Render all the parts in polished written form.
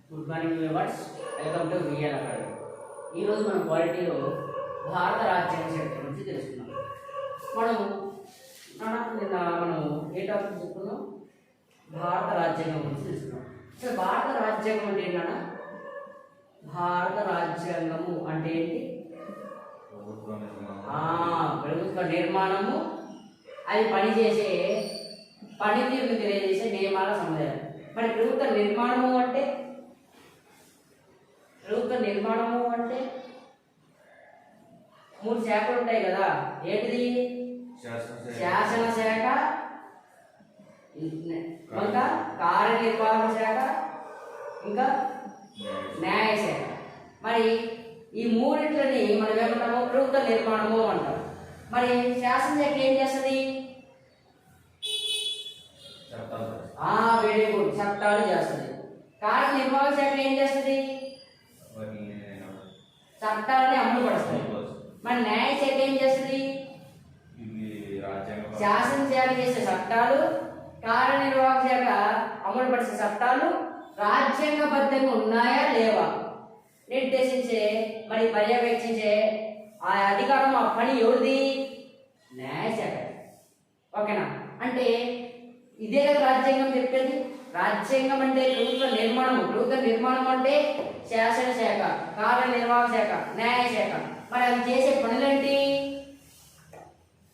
Good morning viewers, welcome to VL academy. ఈరోజు మనం క్వాలిటీలో భారత రాజ్యాంగ చరిత్ర గురించి తెలుసుకున్నాం. మనం ఏ టాపిక్ చెప్పుకున్నాం? భారత రాజ్యాంగం గురించి తెలుసుకున్నాం. సో భారత రాజ్యాంగం అంటే ఏంటన్నా? భారత రాజ్యాంగము అంటే ఏంటి? ప్రభుత్వ నిర్మాణము, అది పనిచేసే పనితీరును తెలియజేసే నియమాల సముదాయం. మరి ప్రభుత్వ నిర్మాణము అంటే మూడు శాఖలు ఉంటాయి కదా. ఏంటిది? శాసనశాఖ, ఇంకా కార్యనిర్వాహక శాఖ, ఇంకా న్యాయశాఖ. మరి ఈ మూడింటిని మనం ఏమంటాము? ప్రభుత్వ నిర్మాణము అంటాం. మరి శాసనశాఖ ఏం చేస్తుంది? వెరీ గుడ్, చట్టాలు చేస్తుంది. కార్యనిర్వాహక శాఖ ఏం చేస్తుంది? చట్టాలని అమలు పరుస్తుంది. మరి న్యాయశాఖ ఏం చేస్తుంది? శాసనశాఖ చేసే చట్టాలు, కార్యనిర్వాహక శాఖ అమలు పరిచే చట్టాలు రాజ్యాంగబద్ధంగా ఉన్నాయా లేవా నిర్దేశించే, మరి పర్యవేక్షించే ఆ అధికారం, ఆ పని ఎవరిది? న్యాయశాఖ. ఓకేనా? అంటే ఇదే కదా రాజ్యాంగం చెప్పేది. రాజ్యాంగం అంటే ప్రభుత్వ నిర్మాణం అంటే శాసనశాఖ, కార్యనిర్వాహక శాఖ, న్యాయశాఖ. మరి అవి చేసే పనులేంటి?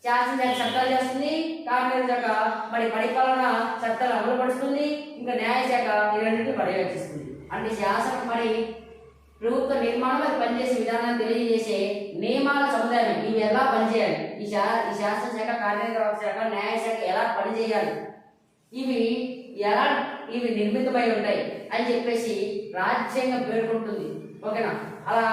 శాసనశాఖ చట్టాలు చేస్తుంది, కార్యనిర్వాహక శాఖ మరి పరిపాలన చట్టాలు అమలు పరుస్తుంది, ఇంకా న్యాయశాఖ ఈ రెండింటిని పర్యవేక్షిస్తుంది. అంటే శాసనం మరి ప్రభుత్వ నిర్మాణం అది పనిచేసే విధానాన్ని తెలియజేసే నియమాల సముదాయం. ఇవి ఎలా పనిచేయాలి, ఈ శాసనశాఖ, కార్యనిర్వాహక శాఖ, న్యాయశాఖ ఎలా పనిచేయాలి, ఇవి నిర్మితమై ఉంటాయి అని చెప్పేసి రాజ్యాంగం పేర్కొంటుంది. ఓకేనా? అలా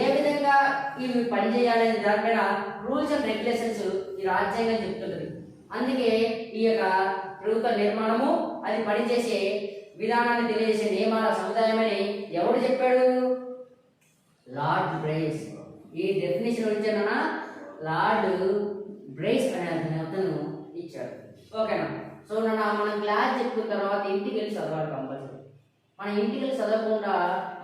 ఏ విధంగా ఇవి పనిచేయాలనే దానిపైన రూల్స్ అండ్ రెగ్యులేషన్స్ ఈ రాజ్యాంగం చెప్తుంటుంది. అందుకే ఈ యొక్క ప్రభుత్వ నిర్మాణము అది పనిచేసే విధానాన్ని తెలియజేసే నియమాల సముదాయమని ఎవరు చెప్పాడు? Lord Bryce. ఈ డెఫినేషన్ వచ్చానన్నా లార్డ్ బ్రైస్ అనే అతను ఇచ్చాడు. ఓకేనా? సో మనం క్లాస్ చెప్పుకున్న తర్వాత ఇంటికి వెళ్ళి చదవాలి కంపల్సరీ. మనం ఇంటికి వెళ్ళి చదవకుండా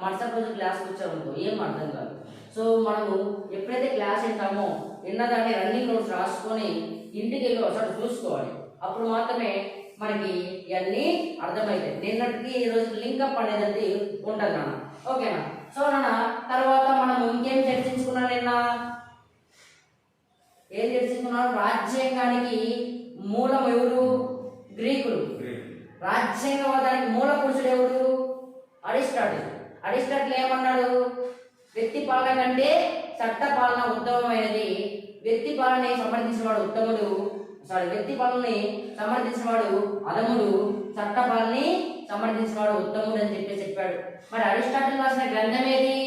మరుసటి రోజు క్లాస్కి వచ్చామనుకో ఏం అర్థం కాదు. సో మనము ఎప్పుడైతే క్లాస్ వింటామో విన్నదాన్ని రన్నింగ్ నోట్స్ రాసుకొని ఇంటికి వెళ్ళి ఒకసారి చూసుకోవాలి. అప్పుడు మాత్రమే మనకి ఇవన్నీ అర్థమవుతాయి. నిన్నటికి ఈ రోజు లింకప్ అనేది ఉంటుంది నాన్న. ఓకేనా? సో తర్వాత మనం ఇంకేం చర్చించుకున్నాం? ఏం చర్చించుకున్నాం? రాజ్యాంగానికి మూలం ఎవరు? గ్రీకులు. రాజ్యాంగవాదానికి మూల పురుషుడు ఎవరు? అరిస్టాటిల్ ఏమన్నాడు? వ్యక్తి పాలన కంటే చట్ట పాలన ఉత్తమమైనది. వ్యక్తి పాలనని సమర్థించిన వాడు అధముడు, చట్ట పాలనని సమర్థించిన వాడు ఉత్తముడు అని చెప్పాడు. మరి అరిస్టాటిల్ రాసిన గ్రంథం ఏంటి?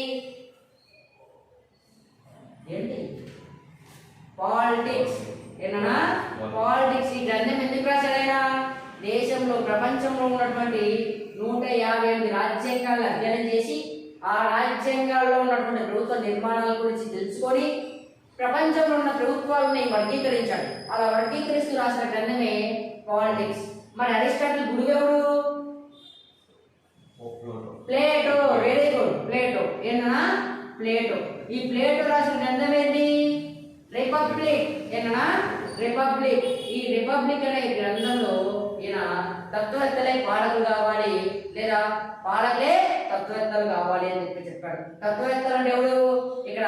పాలిటిక్స్. పాలిటిక్స్. ఈ గ్రంథం ఎందుకు రాశాడైనా? దేశంలో, ప్రపంచంలో ఉన్నటువంటి 158 రాజ్యాంగాలను అధ్యయనం చేసి ఆ రాజ్యాంగాల్లో ఉన్నటువంటి ప్రభుత్వ నిర్మాణాల గురించి తెలుసుకొని ప్రపంచంలో ఉన్న ప్రభుత్వాలని వర్గీకరించాడు. అలా వర్గీకరిస్తూ రాసిన గ్రంథమే పాలిటిక్స్. మరి అరిస్టాటిల్ గురువెవరు? Plato. Very good, Plato. Plato. ఈ ప్లేటో రాసిన గ్రంథం ఏంటి? రిపబ్లిక్. రిపబ్లిక్. ఈ రిపబ్లిక్ అనే గ్రంథంలో ఈయన తత్వవేత్తలే పాలకులు కావాలి, లేదా పాలకులే తత్వవేత్తలు కావాలి అని చెప్పాడు. తత్వవేత్తలు అంటే ఎవరు? ఇక్కడ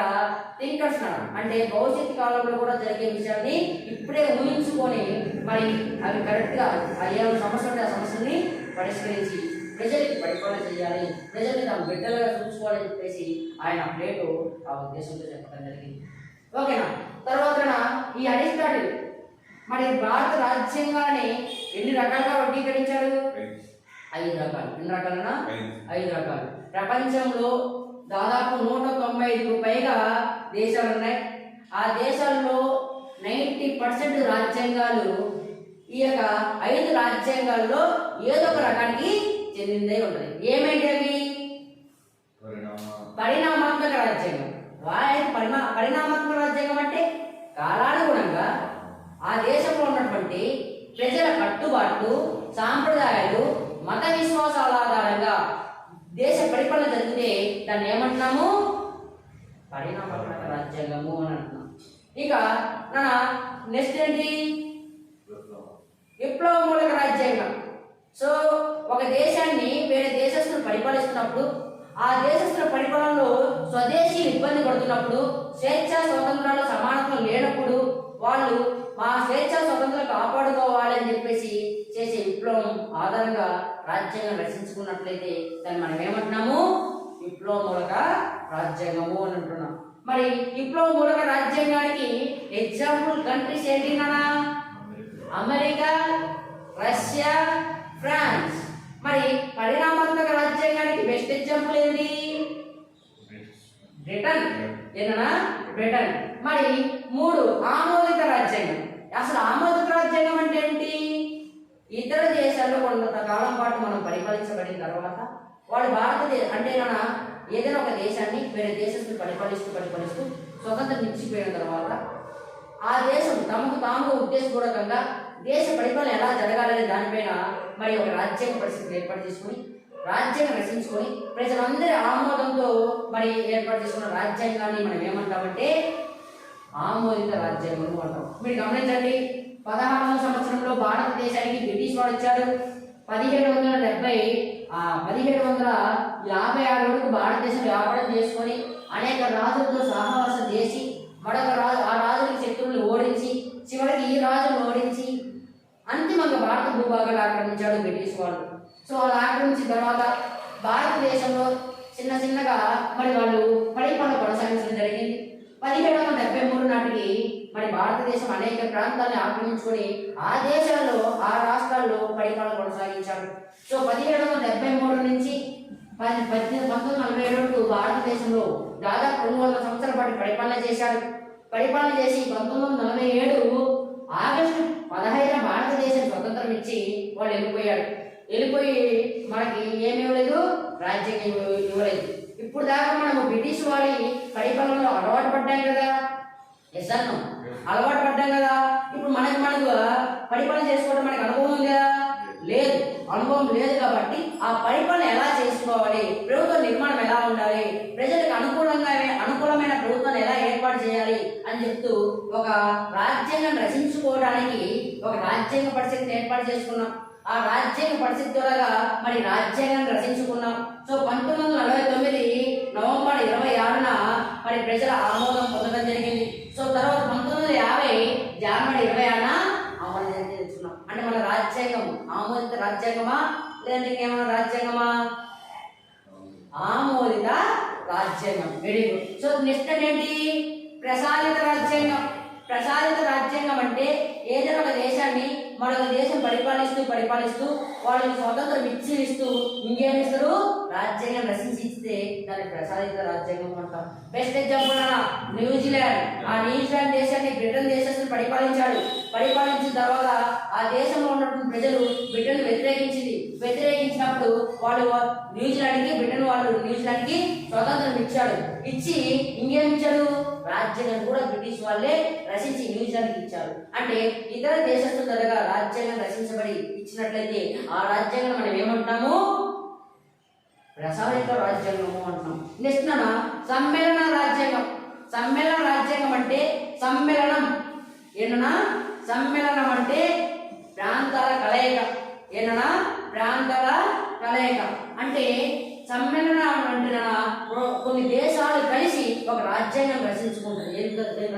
థింకర్స్ అంటే భవిష్యత్తు కాలంలో కూడా జరిగే విషయాన్ని ఇప్పుడే ఊహించుకొని మరి అవి కరెక్ట్గా అయ్యే సమస్య ఉంటే ఆ సమస్యని పరిష్కరించి ప్రజలకి పరిపాలన చేయాలి, ప్రజల్ని తమ బిడ్డలుగా చూసుకోవాలని చెప్పేసి ఆయన ప్లేటో ఆ ఉద్దేశంతో చెప్పడం జరిగింది. ఓకేనా? తర్వాత ఈ అరిస్టాటిల్ మరి భారత రాజ్యాంగాన్ని ఎన్ని రకాలుగా వర్గీకరించాడు? 5 రకాలు. ఎన్ని రకాలన్నా? 5 రకాలు. ప్రపంచంలో దాదాపు 195కు పైగా దేశాలు ఉన్నాయి. ఆ దేశాల్లో 90% రాజ్యాంగాలు ఈ యొక్క 5 రాజ్యాంగాల్లో ఏదో ఒక రకానికి చెందిందే ఉంటుంది. ఏమైంది అవి? పరిణామాత్మక రాజ్యాంగం. పరిణామాత్మక రాజ్యాంగం అంటే కాలానుగుణంగా ఆ దేశంలో ఉన్నటువంటి ప్రజల కట్టుబాట్లు, సాంప్రదాయాలు, మత విశ్వాసాల ఆధారంగా దేశ పరిపాలన జరిగితే దాన్ని ఏమంటున్నాము? పరిణామాత్మక రాజ్యాంగము అని అంటున్నాం. ఇక నెక్స్ట్ ఏంటి? విప్లవ మూలక రాజ్యాంగం. సో ఒక దేశాన్ని వేరే దేశస్తులు పరిపాలిస్తున్నప్పుడు, ఆ దేశస్తుల పరిపాలనలో స్వదేశీ ఇబ్బంది పడుతున్నప్పుడు, స్వేచ్ఛ స్వతంత్రాలు సమానత్వం లేనప్పుడు వాళ్ళు మా స్వేచ్ఛ స్వతంత్రం కాపాడుకోవాలి అని చెప్పేసి చేసే విప్లవం ఆధారంగా రాజ్యాంగం రచించుకున్నట్లయితే దాన్ని మనం ఏమంటున్నాము? విప్లవ మూలక రాజ్యాంగము అని అంటున్నాం. మరి విప్లవ మూలక రాజ్యాంగానికి ఎగ్జాంపుల్ కంట్రీస్ ఏంటి నానా? America, Russia, France. మరి పరిణామాత్మక రాజ్యాంగానికి బెస్ట్ ఎగ్జాంపుల్ ఏంటి? బ్రిటన్. ఏనా? బ్రిటన్. మరి 3 ఆమోదిత రాజ్యాంగం. అసలు ఆమోదిత రాజ్యాంగం అంటే ఏంటి? ఇతర దేశాల్లో కొంతకాలం పాటు మనం పరిపాలించబడిన తర్వాత వాళ్ళు భారతదేశం అంటే ఏదైనా ఒక దేశాన్ని వేరే దేశస్తులు పరిపాలిస్తూ స్వతంత్రం ఇచ్చిపోయిన తర్వాత ఆ దేశం తమకు తాము ఉద్దేశపూర్వకంగా దేశ పరిపాలన ఎలా జరగాలనే దానిపైన మరి ఒక రాజ్యాంగ పరిస్థితి ఏర్పాటు చేసుకుని రాజ్యాంగం రచించుకొని ప్రజలందరి ఆమోదంతో మరి ఏర్పాటు చేసుకున్న రాజ్యాంగాన్ని మనం ఏమంటామంటే ఆమోదిత రాజ్యాంగం అంటాం. మీరు గమనించండి, 16వ సంవత్సరంలో భారతదేశానికి బ్రిటిష్ వాడు వచ్చాడు. 1756 వరకు భారతదేశం వ్యాపారం చేసుకొని అనేక రాజులతో సహవాసం చేసి మరొక రాజు ఆ రాజుల శత్రువులను ఓడించి చివరికి ఈ రాజును ఓడించి అంతిమంగా భారత భూభాగాలు ఆక్రమించాడు బ్రిటిష్ వాడు. సో అలా ఆక్రమించిన తర్వాత భారతదేశంలో చిన్నగా మరి వాళ్ళు పరిపాలన కొనసాగించడం జరిగింది. 1773 నాటికి మరి భారతదేశం అనేక ప్రాంతాలను ఆక్రమించుకొని ఆ దేశాల్లో ఆ రాష్ట్రాల్లో పరిపాలన కొనసాగించాడు. సో 1773 నుంచి 1947 వరకు భారతదేశంలో దాదాపు 200 సంవత్సరాల పాటు పరిపాలన చేశాడు. పరిపాలన చేసి 1947 ఆగస్టు 15 భారతదేశం స్వతంత్రం ఇచ్చి వాళ్ళు వెళ్ళిపోయి మనకి ఏమి ఇవ్వలేదు? రాజ్యాంగం ఇవ్వలేదు. ఇప్పుడు దాకా మనము బ్రిటిష్ వారి పరిపాలనలో అలవాటు పడ్డాం కదా. ఎస్ అన్నాం, అలవాటు పడ్డాం కదా. ఇప్పుడు మనకు పరిపాలన చేసుకోవడం మనకు అనుభవం ఉందా? లేదు. అనుభవం లేదు కాబట్టి ఆ పరిపాలన ఎలా చేసుకోవాలి, ప్రభుత్వ నిర్మాణం ఎలా ఉండాలి, ప్రజలకు అనుకూలమైన ప్రభుత్వాన్ని ఎలా ఏర్పాటు చేయాలి అని చెప్తూ ఒక రాజ్యాంగం రచించుకోవడానికి ఒక రాజ్యాంగ పరిస్థితిని ఏర్పాటు చేసుకున్నాం. ఆ రాజ్యాంగ పరిస్థితి ద్వారా మరి రాజ్యాంగాన్ని రచించుకున్నాం. సో 1949 నవంబర్ 26న మరి ప్రజల ఆమోదం పొందడం జరిగింది. సో తర్వాత 1950 జనవరి 26న అమలు చేసుకున్నాం. అంటే మన రాజ్యాంగం ఆమోదిత రాజ్యాంగమా లేదంటే ఇంకేమైనా రాజ్యాంగమా? ఆమోదిత రాజ్యాంగం. Very good. సో నెక్స్ట్ ఏంటి? ప్రసాదిత రాజ్యాంగం. ప్రసాదిత రాజ్యాంగం అంటే ఏదైనా ఒక దేశాన్ని మరొక దేశం పరిపాలిస్తూ వాళ్ళకి స్వతంత్రం ఇస్తూ ఇంకేమిస్తారు? రాజ్యాంగం రచించి ఇస్తే దాన్ని ప్రసాదిత రాజ్యాంగం అంటాం. Best example New Zealand. ఆ న్యూజిలాండ్ దేశాన్ని బ్రిటన్ దేశస్తులు పరిపాలించిన తర్వాత ఆ దేశంలో ఉన్నటువంటి ప్రజలు బ్రిటన్ వ్యతిరేకించినప్పుడు వాళ్ళు బ్రిటన్ వాళ్ళు న్యూజిలాండ్కి స్వతంత్రం ఇచ్చి ఇంకేమి ఇచ్చాడు? రాజ్యాంగం కూడా బ్రిటిష్ వాళ్ళే రచించి న్యూజిలాండ్కి ఇచ్చారు. అంటే ఇతర దేశస్తుల ద్వారా రాజ్యాంగం రచించబడి ఇచ్చినట్లయితే ఆ రాజ్యాంగం మనం ఏమంటున్నాము? ప్రసాదిత రాజ్యాంగము అంటున్నాం. నెక్స్ట్ సమ్మేళన రాజ్యాంగం. సమ్మేళన రాజ్యాంగం అంటే సమ్మేళనం. సమ్మేళనం అంటే ప్రాంతాల కలయిక. ప్రాంతాల కలయిక అంటే సమ్మేళనం అంటే కొన్ని దేశాలు కలిసి ఒక రాజ్యాంగం రచించుకుంటారు. ఏం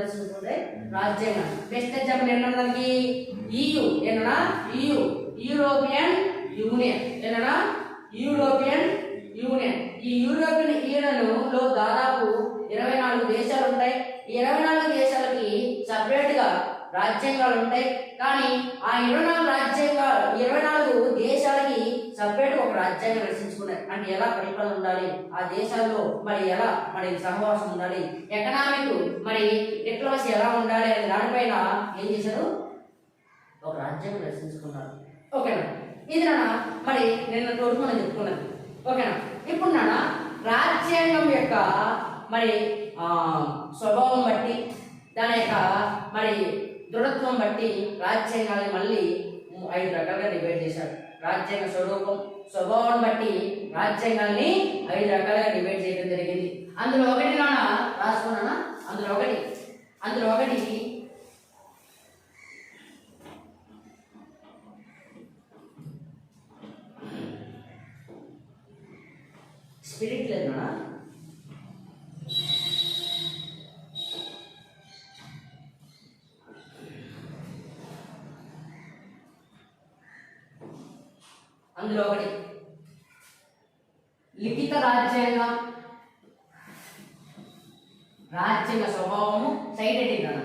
రచించుకుంటే రాజ్యాంగం. బెస్ట్ ఎగ్జాంపుల్ ఏంటంటే EU. European union. European union. ఈ యూరోపియన్ యూనియన్లో దాదాపు 24 దేశాలు ఉంటాయి. ఈ 24 దేశాలకి సపరేట్గా రాజ్యాంగాలు ఉంటాయి. కానీ ఆ 24 దేశాలకి సపరేట్ ఒక రాజ్యాంగం రచించుకున్నారు. అంటే ఎలా పరిపాలన ఉండాలి, ఆ దేశాల్లో మరి ఎలా మరి సహవాసం ఉండాలి, ఎకనామిక్ మరి డిప్లొమసీ ఎలా ఉండాలి అనే దానిపైన ఏం చేశారు? ఒక రాజ్యాంగం రచించుకున్నారు. ఓకేనా? ఇది మరి నిన్న తోడు మనం చెప్పుకున్నది. ఓకేనా? ఇప్పుడు రాజ్యాంగం యొక్క మరి స్వభావం బట్టి దాని యొక్క మరి దృఢత్వం బట్టి రాజ్యాంగాన్ని మళ్ళీ 5 రకాలుగా డివైడ్ చేశారు. రాజ్యాంగ స్వభావం బట్టి రాజ్యాంగాల్ని 5 రకాలుగా డివైడ్ చేయడం జరిగింది. అందులో ఒకటి నాన్న రాసుకున్నానా, అందులో ఒకటి స్పిరిట్ లేదు నాన్న, అందులో ఒకటి లిఖిత రాజ్యాంగం. రాజ్యాంగ స్వభావము సైడ్ హెడ్డింగ్ అన్న,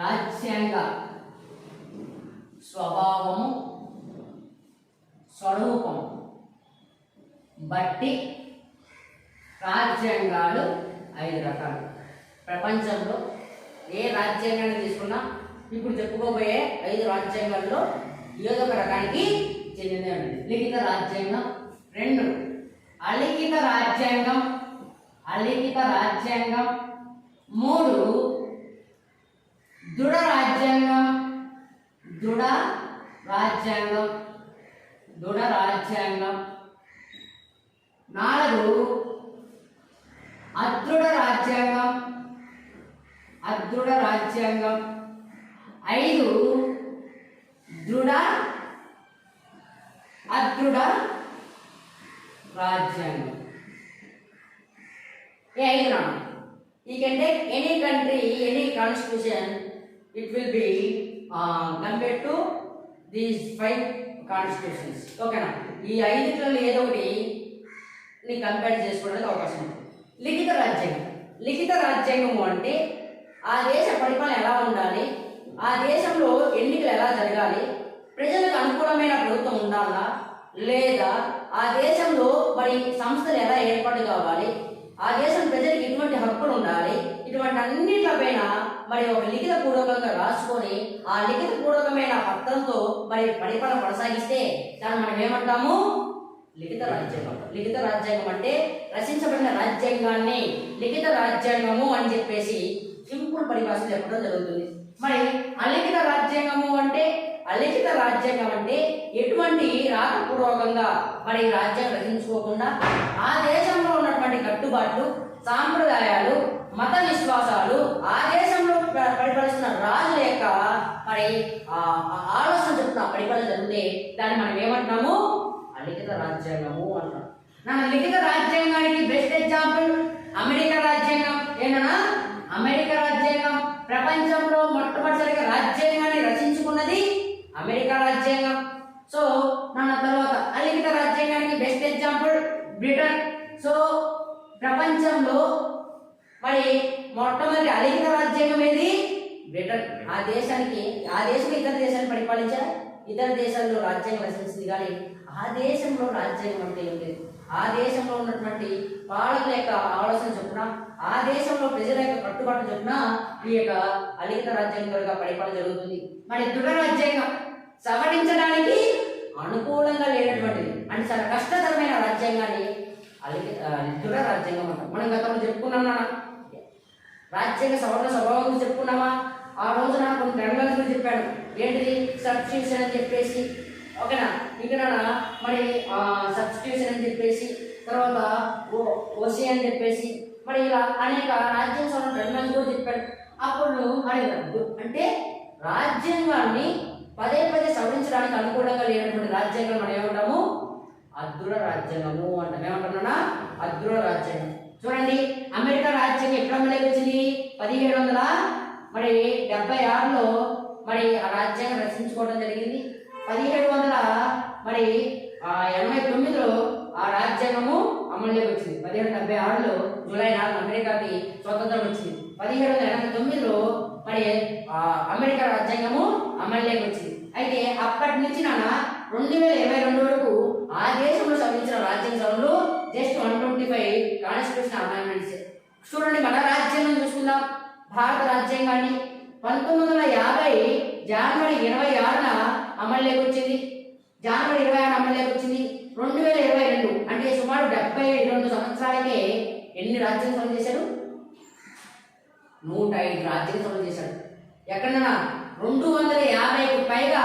రాజ్యాంగ స్వభావము స్వరూపం బట్టి రాజ్యాంగాలు 5 రకాలు. ప్రపంచంలో ఏ రాజ్యాంగాన్ని తీసుకున్నా ఇప్పుడు చెప్పుకోబోయే 5 రాజ్యాంగాల్లో ఏదో ఒక రకానికి చెందిందే ఉంది. లిఖిత రాజ్యాంగం. 2 అలిఖిత రాజ్యాంగం. 3 దృఢ రాజ్యాంగం. 4 అదృఢ రాజ్యాంగం. 5 దృఢ అదృఢ రాజ్యాంగం. ఈ 5 నాన్న. You can take any country, any constitution, it will be compared to these 5 constitutions. ఓకేనా? ఈ 5 ఏదో ఒకటి ని కంపేర్ చేసుకోవడానికి అవకాశం ఉంది. లిఖిత రాజ్యాంగము అంటే ఆ దేశ పరిపాలన ఎలా ఉండాలి, ఆ దేశంలో ఎన్నికలు ఎలా జరగాలి, ప్రజలకు అనుకూలమైన ప్రభుత్వం ఉండాలా లేదా, ఆ దేశంలో మరి సంస్థలు ఎలా ఏర్పాటు కావాలి, ఆ దేశం ప్రజలకు ఎటువంటి హక్కులు ఉండాలి, ఇటువంటి అన్నిటిపైన మరి ఒక లిఖిత పూర్వకంగా రాసుకొని ఆ లిఖిత పూర్వకమైన పత్రంతో మరి పరిపాలన కొనసాగిస్తే దాన్ని మనం ఏమంటాము? లిఖిత రాజ్యాంగం. లిఖిత రాజ్యాంగం అంటే రచించబడిన రాజ్యాంగాన్ని లిఖిత రాజ్యాంగము అని చెప్పేసి సింపుల్ పరిభాష చెప్పడం జరుగుతుంది. మరి అలిఖిత రాజ్యాంగం అంటే ఎటువంటి రాతపూర్వకంగా మరి రాజ్యాంగం రచించుకోకుండా ఆ దేశంలో ఉన్నటువంటి కట్టుబాట్లు, సాంప్రదాయాలు, మత విశ్వాసాలు, ఆ దేశంలో పరిపాలిస్తున్న రాజుల యొక్క మరి ఆలోచన చెప్తున్న పరిపాలన జరిగితే దాన్ని మనం ఏమంటున్నాము? అలిఖిత రాజ్యాంగము అంటాం. నా లిఖిత రాజ్యాంగానికి బెస్ట్ ఎగ్జాంపుల్ అమెరికా రాజ్యాంగం. ఏంటన్నా? అమెరికా రాజ్యాంగం ప్రపంచంలో మొట్టమొదటిసారిగా రాజ్యాంగాన్ని రచించుకున్నది అమెరికా రాజ్యాంగం. సో నా తర్వాత అలిఖిత రాజ్యాంగానికి బెస్ట్ ఎగ్జాంపుల్ బ్రిటన్. సో ప్రపంచంలో మరి మొట్టమొదటి అలిఖిత రాజ్యాంగం ఏది? బ్రిటన్. ఆ దేశం ఇతర దేశాన్ని పరిపాలించారు, ఇతర దేశాల్లో రాజ్యాంగం రచించింది, కానీ ఆ దేశంలో రాజ్యాంగం అంటే ఏం లేదు. ఆ దేశంలో ఉన్నటువంటి పాలకుల యొక్క ఆలోచన చొప్పున, ఆ దేశంలో ప్రజల యొక్క కట్టుబాటు చొప్పున ఈ యొక్క అలిఖిత రాజ్యాంగంగా పరిపాలన జరుగుతుంది. మరి దృఢ రాజ్యాంగం సవరించడానికి అనుకూలంగా లేనటువంటిది అంటే చాలా కష్టతరమైన రాజ్యాంగాన్ని దృఢ రాజ్యాంగం అంటాం. మనం గతంలో చెప్పుకున్నాం, రాజ్యాంగ సవరణ స్వభావం గురించి చెప్పుకున్నామా? ఆ రోజున కొన్ని రంగాల గురించి చెప్పాడు. ఏంటిది? సబ్స్టిట్యూషన్ అని చెప్పేసి, ఓకేనా? ఇక్కడ మరి సబ్స్టిట్యూషన్ అని చెప్పేసి, తర్వాత ఓసీ అని చెప్పేసి, మరి ఇలా అనేక రాజ్యాంగ సవరణ రంగాలు కూడా చెప్పాడు. అప్పుడు అడిగారు అంటే రాజ్యాంగాన్ని పదే సవరించడానికి అనుకూలంగా లేనటువంటి రాజ్యాంగం మనం ఏమంటాము? అదృఢ రాజ్యాంగము అంటాం. ఏమంటున్నా? అదృఢ రాజ్యాంగం. చూడండి, అమెరికా రాజ్యాంగం ఎప్పుడు అమలులోకి వచ్చింది? 1776లో మరి ఆ రాజ్యాంగం రచించుకోవడం జరిగింది. 1789లో ఆ రాజ్యాంగము అమలులోకి వచ్చింది. 1776లో జూలై 4 అమెరికాకి స్వతంత్రం వచ్చింది. 1789లో మరి అమెరికా రాజ్యాంగము అమలులోకి వచ్చింది. అయితే అప్పటి నుంచి 2022 వరకు ఆ దేశంలో సవరించిన రాజ్యాంగ సవరణలు జస్ట్ 125 కాన్స్టిట్యూషన్ అమెండ్మెంట్స్. చూడండి, మన రాజ్యాంగం చూసుకుందాం. భారత రాజ్యాంగాన్ని 1950 జనవరి 26న అమలులోకి వచ్చింది. 2022 అంటే సుమారు 72 సంవత్సరాలకే ఎన్ని రాజ్యాంగ సవరణ చేశారు? 105 రాజ్యాంగ సవరణ చేశాడు. ఎక్కడన్నా 250కు పైగా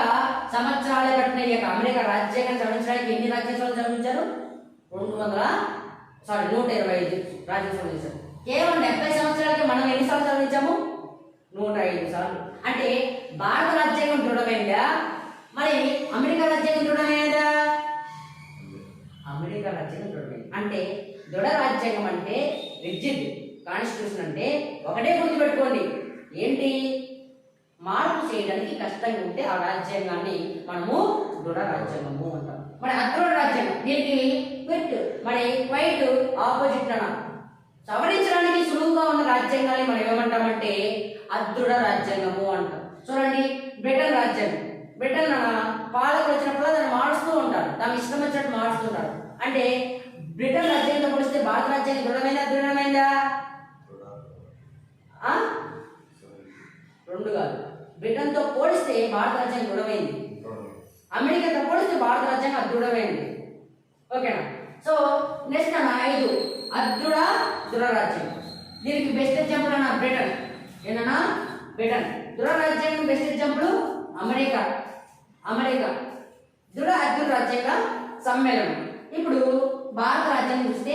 సంవత్సరాలు పట్టిన ఈ యొక్క అమెరికా రాజ్యాంగాన్ని సవరించడానికి ఎన్ని రాజ్యాంగాలు సవరించారు? 125 రాజ్యాంగం సవరించారు. కేవలం 70 సంవత్సరాలకి మనం ఎన్నిసార్లు సవరించాము? 105 సార్లు. అంటే భారత రాజ్యాంగం దృఢమైందా? మరి అమెరికా రాజ్యాంగం దృఢమైందా? అమెరికా రాజ్యాంగం దృఢమైంది. అంటే దృఢ రాజ్యాంగం అంటే రిజిడ్ కాన్స్టిట్యూషన్ అంటే ఒకటే గుర్తుపెట్టుకోండి, ఏంటి? మార్పు చేయడానికి కష్టంగా ఉంటే ఆ రాజ్యాంగాన్ని మనము దృఢ రాజ్యాంగము అంటాం. మరి అదృఢ రాజ్యాంగం దీనికి క్విట్ మరి క్వైట్ ఆపోజిట్ అన్న సవరించడానికి సులువుగా ఉన్న రాజ్యాంగాన్ని మనం ఏమంటామంటే అదృఢ రాజ్యాంగము అంటాం. చూడండి, బ్రిటన్ రాజ్యాంగం. బ్రిటన్ పాలకులు వచ్చినప్పుడు దాన్ని మారుస్తూ ఉంటారు, దాని ఇష్టం వచ్చినట్టు మారుస్తుంటారు. అంటే బ్రిటన్ రాజ్యాంగంతో పోలిస్తే భారత రాజ్యాంగం దృఢమైందా దృఢమైందా? రెండు కాదు, బ్రిటన్తో పోలిస్తే భారత రాజ్యాంగం దృఢమైంది, అమెరికాతో పోలిస్తే భారత రాజ్యాంగం అదృఢమైంది. ఓకేనా? సో నెక్స్ట్ 5 అదృఢ దృఢ రాజ్యాంగం. దీనికి బెస్ట్ ఎగ్జాంపుల్ అన్న బ్రిటన్. ఏనా బ్రిటన్ దృఢ రాజ్యాంగం బెస్ట్ ఎగ్జాంపుల్ అమెరికా. దృఢ అదృఢ రాజ్యాంగ సమ్మేళనం. ఇప్పుడు భారత రాజ్యాంగం చూస్తే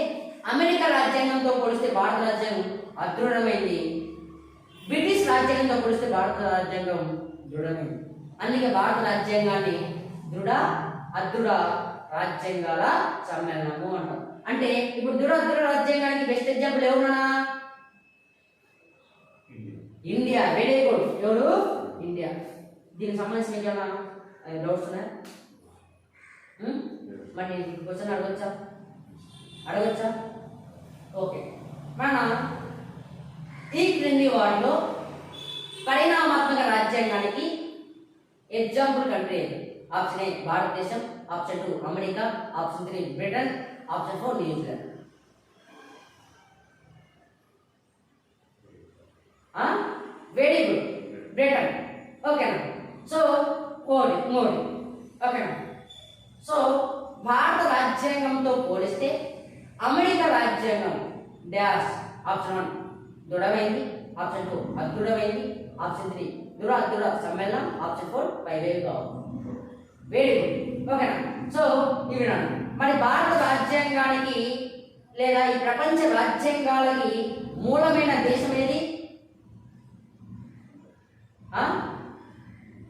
అమెరికా రాజ్యాంగంతో పోలిస్తే భారత రాజ్యాంగం అదృఢమైంది, బ్రిటిష్ రాజ్యాంగంతో పోలిస్తే భారత రాజ్యాంగం దృఢమైంది. అందుకే భారత రాజ్యాంగాన్ని దృఢ అదృఢ రాజ్యాంగాల సమ్మేళనము అంటాం. అంటే ఇప్పుడు దృఢ అదృఢ రాజ్యాంగానికి బెస్ట్ ఎగ్జాంపుల్ ఎవరున్నా? ఇండియా. Very good. ఎవరు? ఇండియా. దీనికి సంబంధించిన ఏమైనా డౌట్స్ ఉన్నాయా? మరి క్వశ్చన్ అడగచ్చా? ఓకే. మన ఈ క్రింది వాటిలో పరిణామాత్మక రాజ్యాంగానికి ఎగ్జాంపుల్ కంట్రీ ఏది? ఆప్షన్ ఏ భారతదేశం, option 2 America, option 3 Britain, option 4 New Zealand. Very good, Britain. ఓకేనా? సో మోడీ. ఓకేనా? సో భారత రాజ్యాంగంతో పోలిస్తే అమెరికా రాజ్యాంగం డాష్. ఆప్షన్ 1 దృఢమైంది, ఆప్షన్ 2 అదృఢమైంది, ఆప్షన్ 3 దృఢ అదృఢ సమ్మేళనం, ఆప్షన్ 4 పైవేగా. Very good. ఓకేనా? సో ఇవి మరి భారత రాజ్యాంగానికి లేదా ఈ ప్రపంచ రాజ్యాంగాలకి మూలమైన దేశం ఏది?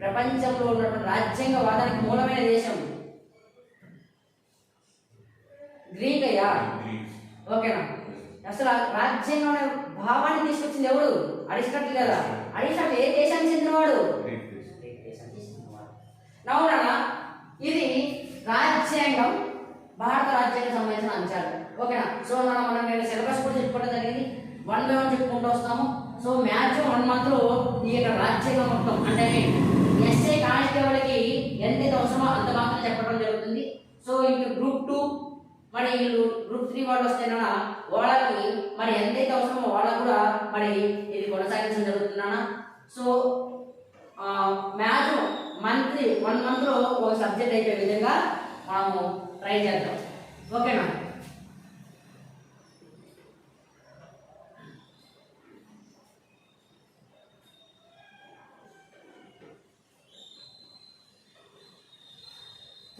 ప్రపంచంలో ఉన్నటువంటి రాజ్యాంగవాదానికి మూలమైన దేశం గ్రీక్ అయ్యా. ఓకేనా? అసలు రాజ్యాంగం అనే భావాన్ని తీసుకొచ్చింది ఎవరు? అరిస్టాటిల్ కదా. అరిస్టాటిల్ ఏ దేశానికి చెందినవాడు? నౌనా ఇది రాజ్యాంగం, భారత రాజ్యాంగం సంబంధించిన అంశాలు. ఓకేనా? సో మనం నేను సిలబస్ కూడా చెప్పుకోవడం జరిగింది, 1 by 1 చెప్పుకుంటూ వస్తాము. సో మ్యాక్సిమం 1 month లో ఈ యొక్క రాజ్యాంగం మొత్తం అంటే ఎస్ఏ కానిస్టేబుల్కి ఎంతైతే అవసరమో అంత మాత్రం చెప్పడం జరుగుతుంది. సో ఇంకా గ్రూప్ 2 మరి వీళ్ళు గ్రూప్ 3 వాళ్ళు వస్తేనా వాళ్ళకి మరి ఎంతైతే అవసరమో వాళ్ళకు కూడా మరి ఇది కొనసాగించడం జరుగుతుందా. సో మ్యాక్సిమం 1 month లో ఒక సబ్జెక్ట్ అయిపోయే విధంగా మనము ట్రై చేద్దాం. ఓకేనా?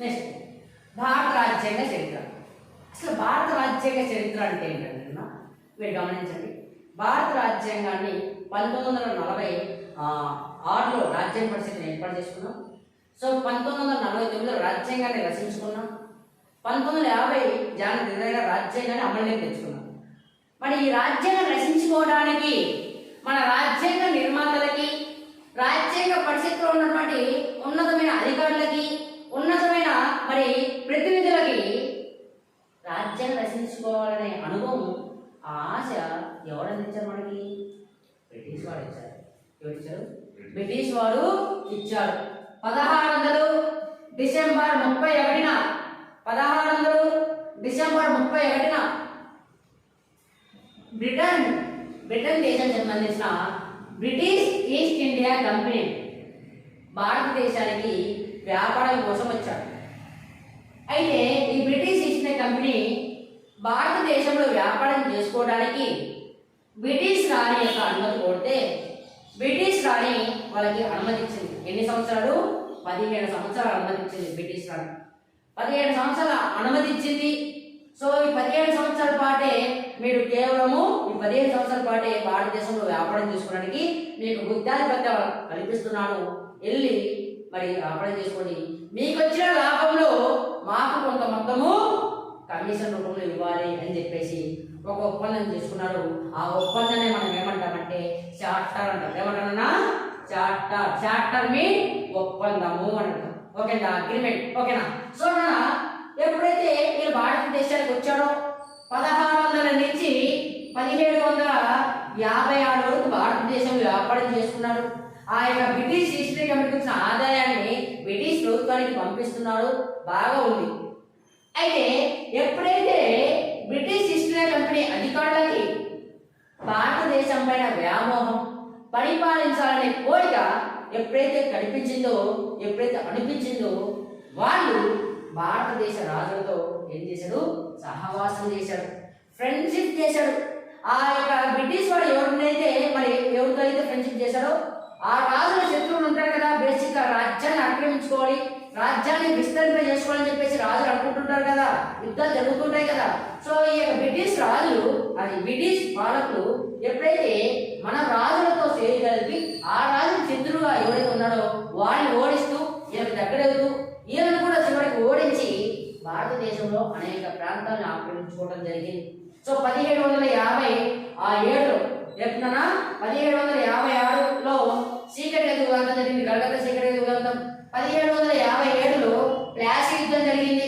నెక్స్ట్ భారత రాజ్యాంగ చరిత్ర. అసలు భారత రాజ్యాంగ చరిత్ర అంటే ఏంటంటే మీరు గమనించండి. భారత రాజ్యాంగాన్ని 1946లో రాజ్యాంగ పరిషత్ని ఏర్పాటు చేసుకున్నాం. సో 1949లో రాజ్యాంగాన్ని రచించుకున్నాం. 1950 జనవరి 20 రాజ్యాంగాన్ని అమలులోకి తెచ్చుకున్నాం. మరి ఈ రాజ్యాంగం రచించుకోవడానికి మన రాజ్యాంగ నిర్మాతలకి, రాజ్యాంగ పరిషత్తులో ఉన్నటువంటి ఉన్నతమైన అధికారులకి, ఉన్నతమైన మరి ప్రతినిధులకి రాజ్యాంగం రచించుకోవాలనే అనుభవం, ఆ ఆశ ఎవరు అందించారు మనకి? బ్రిటిష్ వాడు ఇచ్చారు. ఎవరు ఇచ్చారు? బ్రిటిష్ వాడు ఇచ్చాడు. 1600 డిసెంబర్ 31న 1600 డిసెంబర్ 31న బ్రిటన్ దేశానికి సంబంధించిన బ్రిటిష్ ఈస్ట్ ఇండియా కంపెనీ భారతదేశానికి వ్యాపారం కోసం వచ్చాడు. అయితే ఈ బ్రిటిష్ ఈస్ట్ ఇండియా కంపెనీ భారతదేశంలో వ్యాపారం చేసుకోవడానికి బ్రిటిష్ రాణి యొక్క అనుమతి కోరితే బ్రిటిష్ రాణి వాళ్ళకి అనుమతించింది. ఎన్ని సంవత్సరాలు? 17 సంవత్సరాలు అనుమతించింది బ్రిటిష్ రాణి. 17 సంవత్సరాలు అనుమతించింది. సో ఈ 17 సంవత్సరాల పాటే మీరు కేవలము ఈ 15 సంవత్సరాల పాటే భారతదేశంలో వ్యాపారం చేసుకోవడానికి మీకు గుత్తాధిపత్యం కల్పిస్తున్నాను. వెళ్ళి మరి వ్యాపారం చేసుకోండి. మీకు వచ్చిన లాభంలో మాకు కొంత మొత్తము కమిషన్ రూపంలో ఇవ్వాలి అని చెప్పేసి ఒక ఒప్పందం చేసుకున్నారు. ఆ ఒప్పందాన్ని మనం ఏమంటామంటే చార్టర్ అంటాం. ఏమంటామన్నా? చార్టర్. చార్టర్ మీ ఒప్పందము అని అంటాం. ఓకేనా? అగ్రిమెంట్. ఓకేనా? సో ఎప్పుడైతే వీళ్ళు భారతదేశానికి వచ్చాడో 1600 నుంచి 1756 వరకు భారతదేశంలో వ్యాపారం చేసుకున్నాడు. ఆ యొక్క బ్రిటిష్ ఈస్ట్ ఇండియా కంపెనీకి వచ్చిన ఆదాయాన్ని బ్రిటిష్ ప్రభుత్వానికి పంపిస్తున్నాడు. బాగా ఉంది. అయితే ఎప్పుడైతే బ్రిటిష్ ఈస్ట్ ఇండియా కంపెనీ అధికారులకి భారతదేశం పైన వ్యామోహం, పరిపాలించాలనే కోరిక ఎప్పుడైతే కనిపించిందో, ఎప్పుడైతే అనిపించిందో, వాళ్ళు భారతదేశ రాజులతో ఏం చేశాడు? సహవాసం చేశాడు, ఫ్రెండ్షిప్ చేశాడు. ఆ యొక్క బ్రిటిష్ వాడు ఎవరినైతే మరి ఎవరితో అయితే ఫ్రెండ్షిప్ చేశాడో ఆ రాజుల శత్రువులు ఉంటారు కదా, బేసిక్ గా రాజ్యాన్ని ఆక్రమించుకోవాలి, రాజ్యాన్ని విస్తరింప చేసుకోవాలని చెప్పేసి రాజులు అనుకుంటుంటారు కదా, యుద్ధాలు జరుగుతుంటాయి కదా. సో ఈ యొక్క బ్రిటిష్ రాజులు, అది బ్రిటిష్ పాలకులు ఎప్పుడైతే మన రాజులతో చేయగలిపి ఆ రాజు శత్రువుగా ఎవరైతే ఉన్నాడో వాడిని ఓడిస్తూ ఈయనకు దగ్గరవుతూ ఈయనను కూడా చివరికి ఓడించి భారతదేశంలో అనేక ప్రాంతాలను ఆక్రమించుకోవడం జరిగింది. సో 1757 ఎప్పుడన్నా 1756లో సీకరేజ్ ఉదంతం జరిగింది. కలకత్తా సీకరేజ్ ఉదంతం. 1757లో ప్లాసీ యుద్ధం జరిగింది.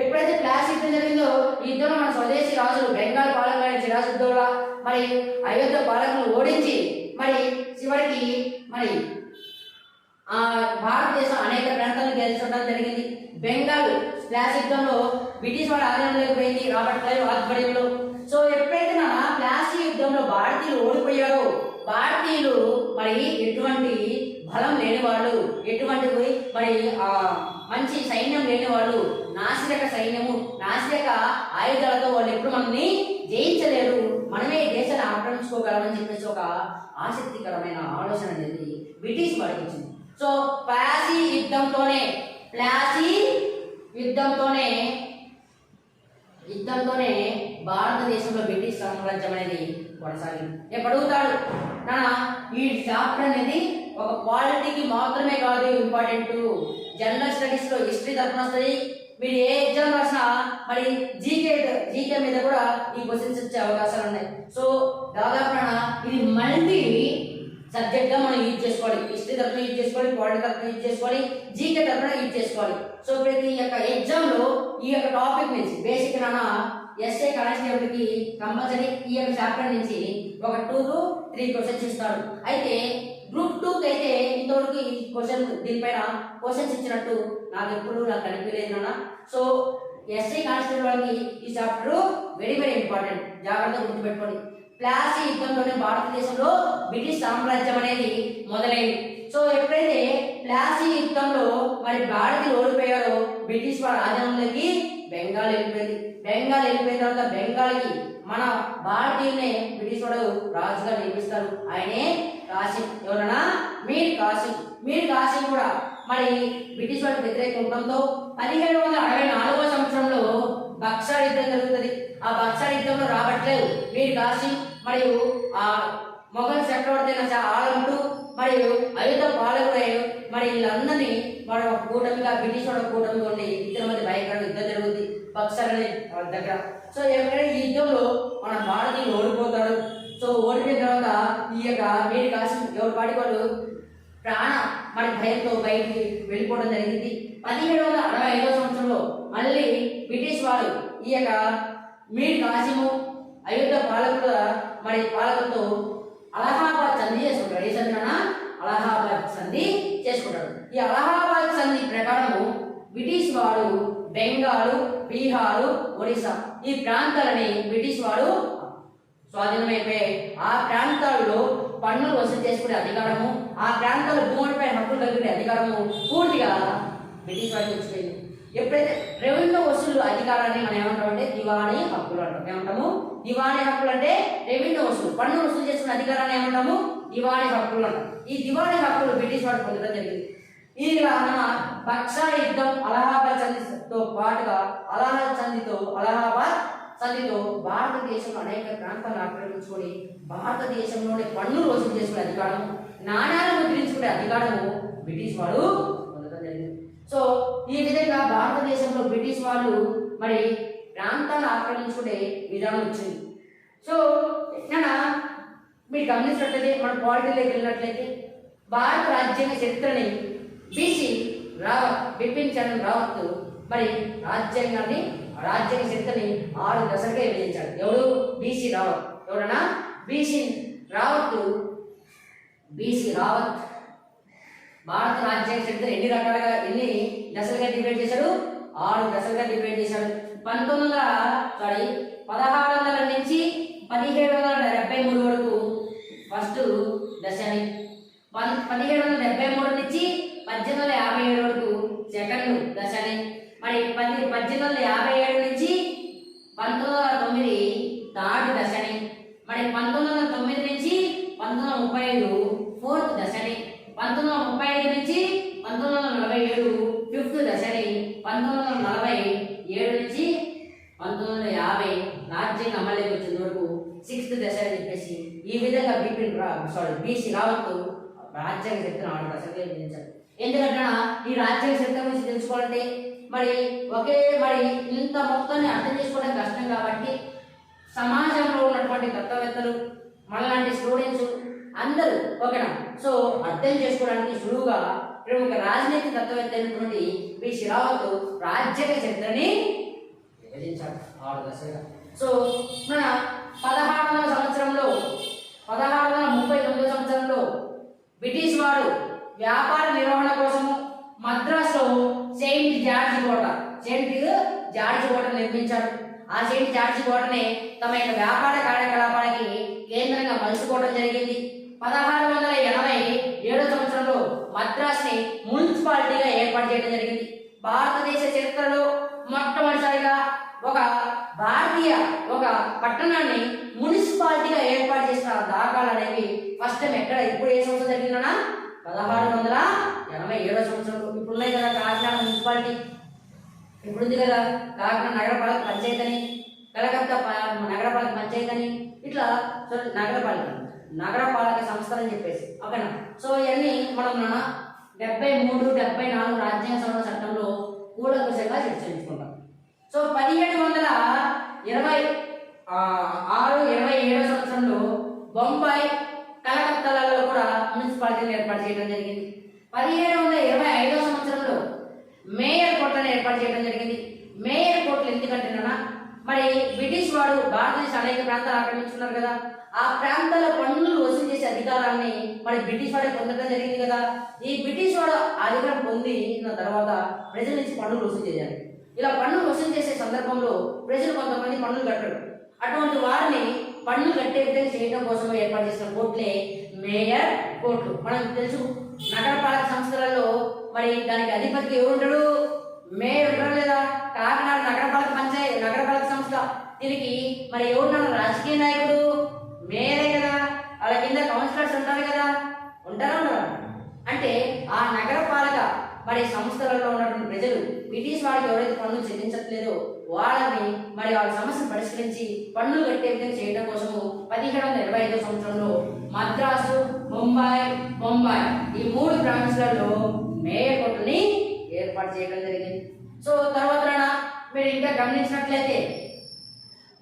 ఎప్పుడైతే ప్లాసీ యుద్ధం జరిగిందో ఈ యుద్ధంలో మన స్వదేశీ రాజులు బెంగాల్ పాలకులైన సిరాజుద్దౌలా మరి అయోధ్య పాలకులను ఓడించి మరి చివరికి మరి భారతదేశం అనేక ప్రాంతాలను గెలిచడం జరిగింది. బెంగాల్ ప్లాసీ యుద్ధంలో బ్రిటిష్ వాడు ఆధీనంలోకి పోయింది రాబర్ట్ క్లైవ్ ఆధ్వర్యంలో. సో ఎప్పుడైతే నా ప్లాసీ యుద్ధంలో భారతీయులు ఓడిపోయారో, భారతీయులు మరి ఎటువంటి బలం లేని వాళ్ళు, ఎటువంటి మరి మంచి సైన్యం లేని వాళ్ళు, నాసిరక సైన్యము, నాసిరక ఆయుధాలతో వాళ్ళు ఎప్పుడు మనల్ని జయించలేరు, మనమే దేశాన్ని ఆక్రమించుకోగలమని చెప్పేసి ఒక ఆసక్తికరమైన ఆలోచన అనేది బ్రిటిష్ వాడికి వచ్చింది. సో ప్లాసీ యుద్ధంతోనే భారతదేశంలో బ్రిటిష్ సామ్రాజ్యం అనేది కొనసాగింది. ఎప్పుడు అడుగుతాడు నాన్న, ఈ చాప్టర్ అనేది ఒక పాలిటీకి మాత్రమే కాదు ఇంపార్టెంట్, జనరల్ స్టడీస్ లో హిస్టరీ తరఫున వస్తుంది. మీరు ఏ ఎగ్జామ్ రాసినా మరి జీకే మీద కూడా ఈ క్వశ్చన్స్ వచ్చే అవకాశాలు ఉన్నాయి. సో దాదాపు ఇది మల్టీ సబ్జెక్ట్ గా మనం యూజ్ చేసుకోవాలి. హిస్టరీ తరఫున యూజ్ చేసుకోవాలి, పాలిటీ తరఫున యూజ్ చేసుకోవాలి, జీకే తరఫున యూజ్ చేసుకోవాలి. సో ప్రతి యొక్క ఎగ్జామ్ లో ఈ యొక్క టాపిక్ నుంచి బేసిక్ ఎస్ఏ కానిస్టేబుల్ కి కంపల్సరీ ఈ యొక్క చాప్టర్ నుంచి ఒక 2 to 3 క్వశ్చన్స్ ఇస్తాడు. అయితే గ్రూప్ 2 కి అయితే ఇంతవరకు ఈ క్వశ్చన్ దీనిపైన క్వశ్చన్స్ ఇచ్చినట్టు నాకు కనిపించలేదు నాన్న. సో ఎస్ఏ కానిస్టేబుల్ వాళ్ళకి ఈ చాప్టర్ వెరీ వెరీ ఇంపార్టెంట్, జాగ్రత్తగా గుర్తుపెట్టుకోండి. ప్లాసీ యుద్ధంలోనే భారతదేశంలో బ్రిటిష్ సామ్రాజ్యం అనేది మొదలైంది. సో ఎప్పుడైతే ప్లాసీ యుద్ధంలో మరి భారతీయులు ఓడిపోయారో బ్రిటిష్ వారి ఆధీనంలోకి బెంగాల్ వెళ్ళిపోయింది. బెంగాల్ వెళ్ళిపోయిన తర్వాత బెంగాల్కి మన భారతీయులనే బ్రిటిష్ వాడు రాజుగా నియమిస్తారు. ఆయనే కాసిం. ఎవరన్నా? మీర్ కాసిం కూడా మరి బ్రిటిష్ వాడికి వ్యతిరేక ఉండడంతో 1764 సంవత్సరంలో బక్సార్ యుద్ధం జరుగుతుంది. ఆ బక్సార్ యుద్ధంలో రాబర్ట్ క్లైవ్, మీర్ కాసిం మరియు ఆ మొఘల్ చక్రవర్తి అయిన ఆలం II మరియు అయోధ్య పాలకుడై మరి వీళ్ళందరినీ మరి ఒక కూటమిగా బ్రిటిష్ వాడు కూటమిగా ఉండి ఇద్దరి మధ్య భయంకరమైన యుద్ధం జరుగుతుంది బక్సార్ అనే దగ్గర. సో ఎక్కడైనా ఈ యుద్ధంలో మన భారతీయులు ఓడిపోతాడు. సో ఓడిపోయిన తర్వాత ఈ యొక్క మీర్ కాసిం ఎవరి పాటి వాళ్ళు ప్రాణ మరి భయంతో బయటికి వెళ్ళిపోవడం జరిగింది. 1765 సంవత్సరంలో మళ్ళీ బ్రిటిష్ వారు ఈ యొక్క మీర్ కాసిము అయోధ్య పాలకులతో అలహాబాద్ సంధి చేసుకుంటాడు. ఏ సంధి అన్నా? అలహాబాద్ సంధి చేసుకుంటాడు. ఈ అలహాబాద్ సంధి ప్రకారము బ్రిటిష్ వాడు బెంగాలు, బీహారు, ఒడిశా ఈ ప్రాంతాలని బ్రిటిష్ వాడు స్వాధీనమైపోయాయి. ఆ ప్రాంతాల్లో పన్నులు వసూలు చేసుకునే అధికారము, ఆ ప్రాంతాల్లో భూమిపై హక్కులు కలిగే అధికారము పూర్తిగా బ్రిటిష్ వాడికి వచ్చిపోయింది. ఎప్పుడైతే రెవెన్యూ వసూలు అధికారాన్ని మనం ఏమంటామంటే దివాణీ హక్కులు అంటాం. ఏమంటాము? దివాణీ హక్కులు అంటే రెవెన్యూ వసూలు, పన్ను వసూలు చేసుకునే అధికారాన్ని ఏమంటాము? దివాణి హక్కులు అంటారు. ఈ దివాణి హక్కులు బ్రిటిష్ వాడు పొందడం జరిగింది. ఇలా బక్సా యుద్ధం, అలహాబాద్ సంధితో పాటుగా అలహాబాద్ సంధితో భారతదేశంలో అనేక ప్రాంతాలను ఆక్రమించుకొని భారతదేశంలోని పన్నులు వసూలు చేసుకునే అధికారం, నాణ్యాలను ముద్రించుకునే అధికారము బ్రిటిష్ వాడు పొందడం జరిగింది. సో ఈ విధంగా భారతదేశంలో బ్రిటిష్ వాళ్ళు మరి ప్రాంతాలను ఆక్రమించుకునే విధానం వచ్చింది. సో ఇక్కడ మీరు గమనించినట్లయితే మన పాలిటీలోకి వెళ్ళినట్లయితే భారత రాజ్యాంగ చరిత్రని బీసీ రావత్, బిపిన్ చంద్ర రావత్ మరి రాజ్యాంగ చరిత్రని 6 దశలుగా విభజించాడు. ఎవరు? బీసీ రావత్. ఎవరన్నా? బీసీ రావత్ భారత రాజ్యాంగ చరిత్ర ఎన్ని దశలుగా డివైడ్ చేశాడు? 6 దశలుగా డివైడ్ చేశాడు. 1600 నుంచి 1773 వరకు ఫస్ట్ దశని, 1773 నుంచి 1857 వరకు సెకండ్ దశని, మరి 1857 నుంచి 1909 థర్డ్ దశని, మరి 1909 నుంచి 1935 ఫోర్త్ దశని, 1935 నుంచి 1947 ఫిఫ్త్ దశని, 1947 నుంచి 1950 రాజ్యాంగం అమలులోకి వచ్చేంత వరకు సిక్స్త్ దశ అని చెప్పేసి ఈ విధంగా బీసీ రావత్ రాజ్యాంగ చరిత్ర 6 దశలుగా విభజించారు. ఎందుకంటే ఈ రాజ్యాంగ చరిత్ర గురించి తెలుసుకోవాలంటే మరి ఇంత మొత్తాన్ని అర్థం చేసుకోవడం కష్టం కాబట్టి సమాజంలో ఉన్నటువంటి తత్వవేత్తలు మనలాంటి స్టూడెంట్స్ అందరూ ఓకేనా. సో అర్థం చేసుకోవడానికి సులువుగా ప్రముఖ రాజనీతి తత్వవేత్త అయినటువంటి బీసీ రావత్ రాజ్యాంగ చరిత్రని విభజించాడు 6 దశలుగా. సో మన 1639 సంవత్సరంలో బ్రిటిష్ వాడు వ్యాపార నిర్వహణ కోసము మద్రాసులో సెయింట్ జార్జ్ కోట నిర్మించాడు. ఆ సెయింట్ జార్జ్ కోటనే తమ యొక్క వ్యాపార కార్యకలాపాలకి కేంద్రంగా మలుచుకోవడం జరిగింది. 1687 సంవత్సరంలో మద్రాసుని మున్సిపాలిటీగా ఏర్పాటు చేయడం జరిగింది. భారతదేశ చరిత్రలో మొట్టమొదటిసారిగా ఒక పట్టణాన్ని మున్సిపాలిటీగా ఏర్పాటు చేసిన దాఖలు అనేవి ఫస్ట్ టైం ఎక్కడ ఇప్పుడు ఏ సంవత్సరం జరిగిందన్నా 1687 సంవత్సరంలో. ఇప్పుడు ఉన్నాయి కదా కాకినాడ మున్సిపాలిటీ, ఇప్పుడు ఉంది కదా కాకినాడ నగరపాలక పంచాయతీ అని, కలకత్తా నగరపాలక పంచాయతీ అని, ఇట్లా నగరపాలక సంస్థలు అని చెప్పేసి ఓకేనా. సో ఇవన్నీ మనం 73, 74 రాజ్యాంగ సవరణ చట్టంలో కూలంకషంగా చర్చించుకుంటాం. సో 1727 సంవత్సరంలో బొంబాయి, కలకత్తాలలో కూడా మున్సిపాలిటీని ఏర్పాటు చేయడం జరిగింది. 1725 సంవత్సరంలో మేయర్ కోట్లను ఏర్పాటు చేయడం జరిగింది. మేయర్ కోట్లు ఎందుకంటేనా మరి బ్రిటిష్ వాడు భారతదేశ అనేక ప్రాంతాలు ఆక్రమించుకున్నారు కదా, ఆ ప్రాంతాల పన్నులు వసూలు చేసే అధికారాన్ని మరి బ్రిటిష్ వాడే పొందడం జరిగింది కదా. ఈ బ్రిటిష్ వాడు అధికారం పొందిన తర్వాత ప్రజల నుంచి పన్నులు వసూలు చేయాలి. ఇలా పన్నులు వసూలు చేసే సందర్భంలో ప్రజలు కొంతమంది పన్నులు కట్టరు. అటువంటి వారిని పన్నులు కట్టే విధంగా చేయడం కోసం ఏర్పాటు చేసిన కోర్టులే మేయర్ కోర్టులు. మనకు తెలుసు నగరపాలక సంస్థలలో మరి దానికి అధిపతికి ఎవరు ఉంటాడు? మేయర్ ఉంటారు లేదా. కాకినాడ నగరపాలక సంస్థ దీనికి మరి ఎవరున్నారు? రాజకీయ నాయకుడు మేయరే కదా. వాళ్ళ కింద కౌన్సిలర్స్ ఉంటారు కదా, ఉంటారా? అంటే ఆ నగరపాలక మరి సంస్థలలో ఉన్నటువంటి ప్రజలు బ్రిటిష్ వారికి ఎవరైతే పన్నులు చెల్లించట్లేదో వాళ్ళని మరి వాళ్ళ సమస్యను పరిష్కరించి పన్నులు కట్టే విధంగా చేయడం కోసము 1725 సంవత్సరంలో మద్రాసు, బొంబాయి ఈ 3 ప్రాంతాలలో మేయర్ కోర్టుని ఏర్పాటు చేయడం జరిగింది. సో తర్వాత మీరు ఇంకా గమనించినట్లయితే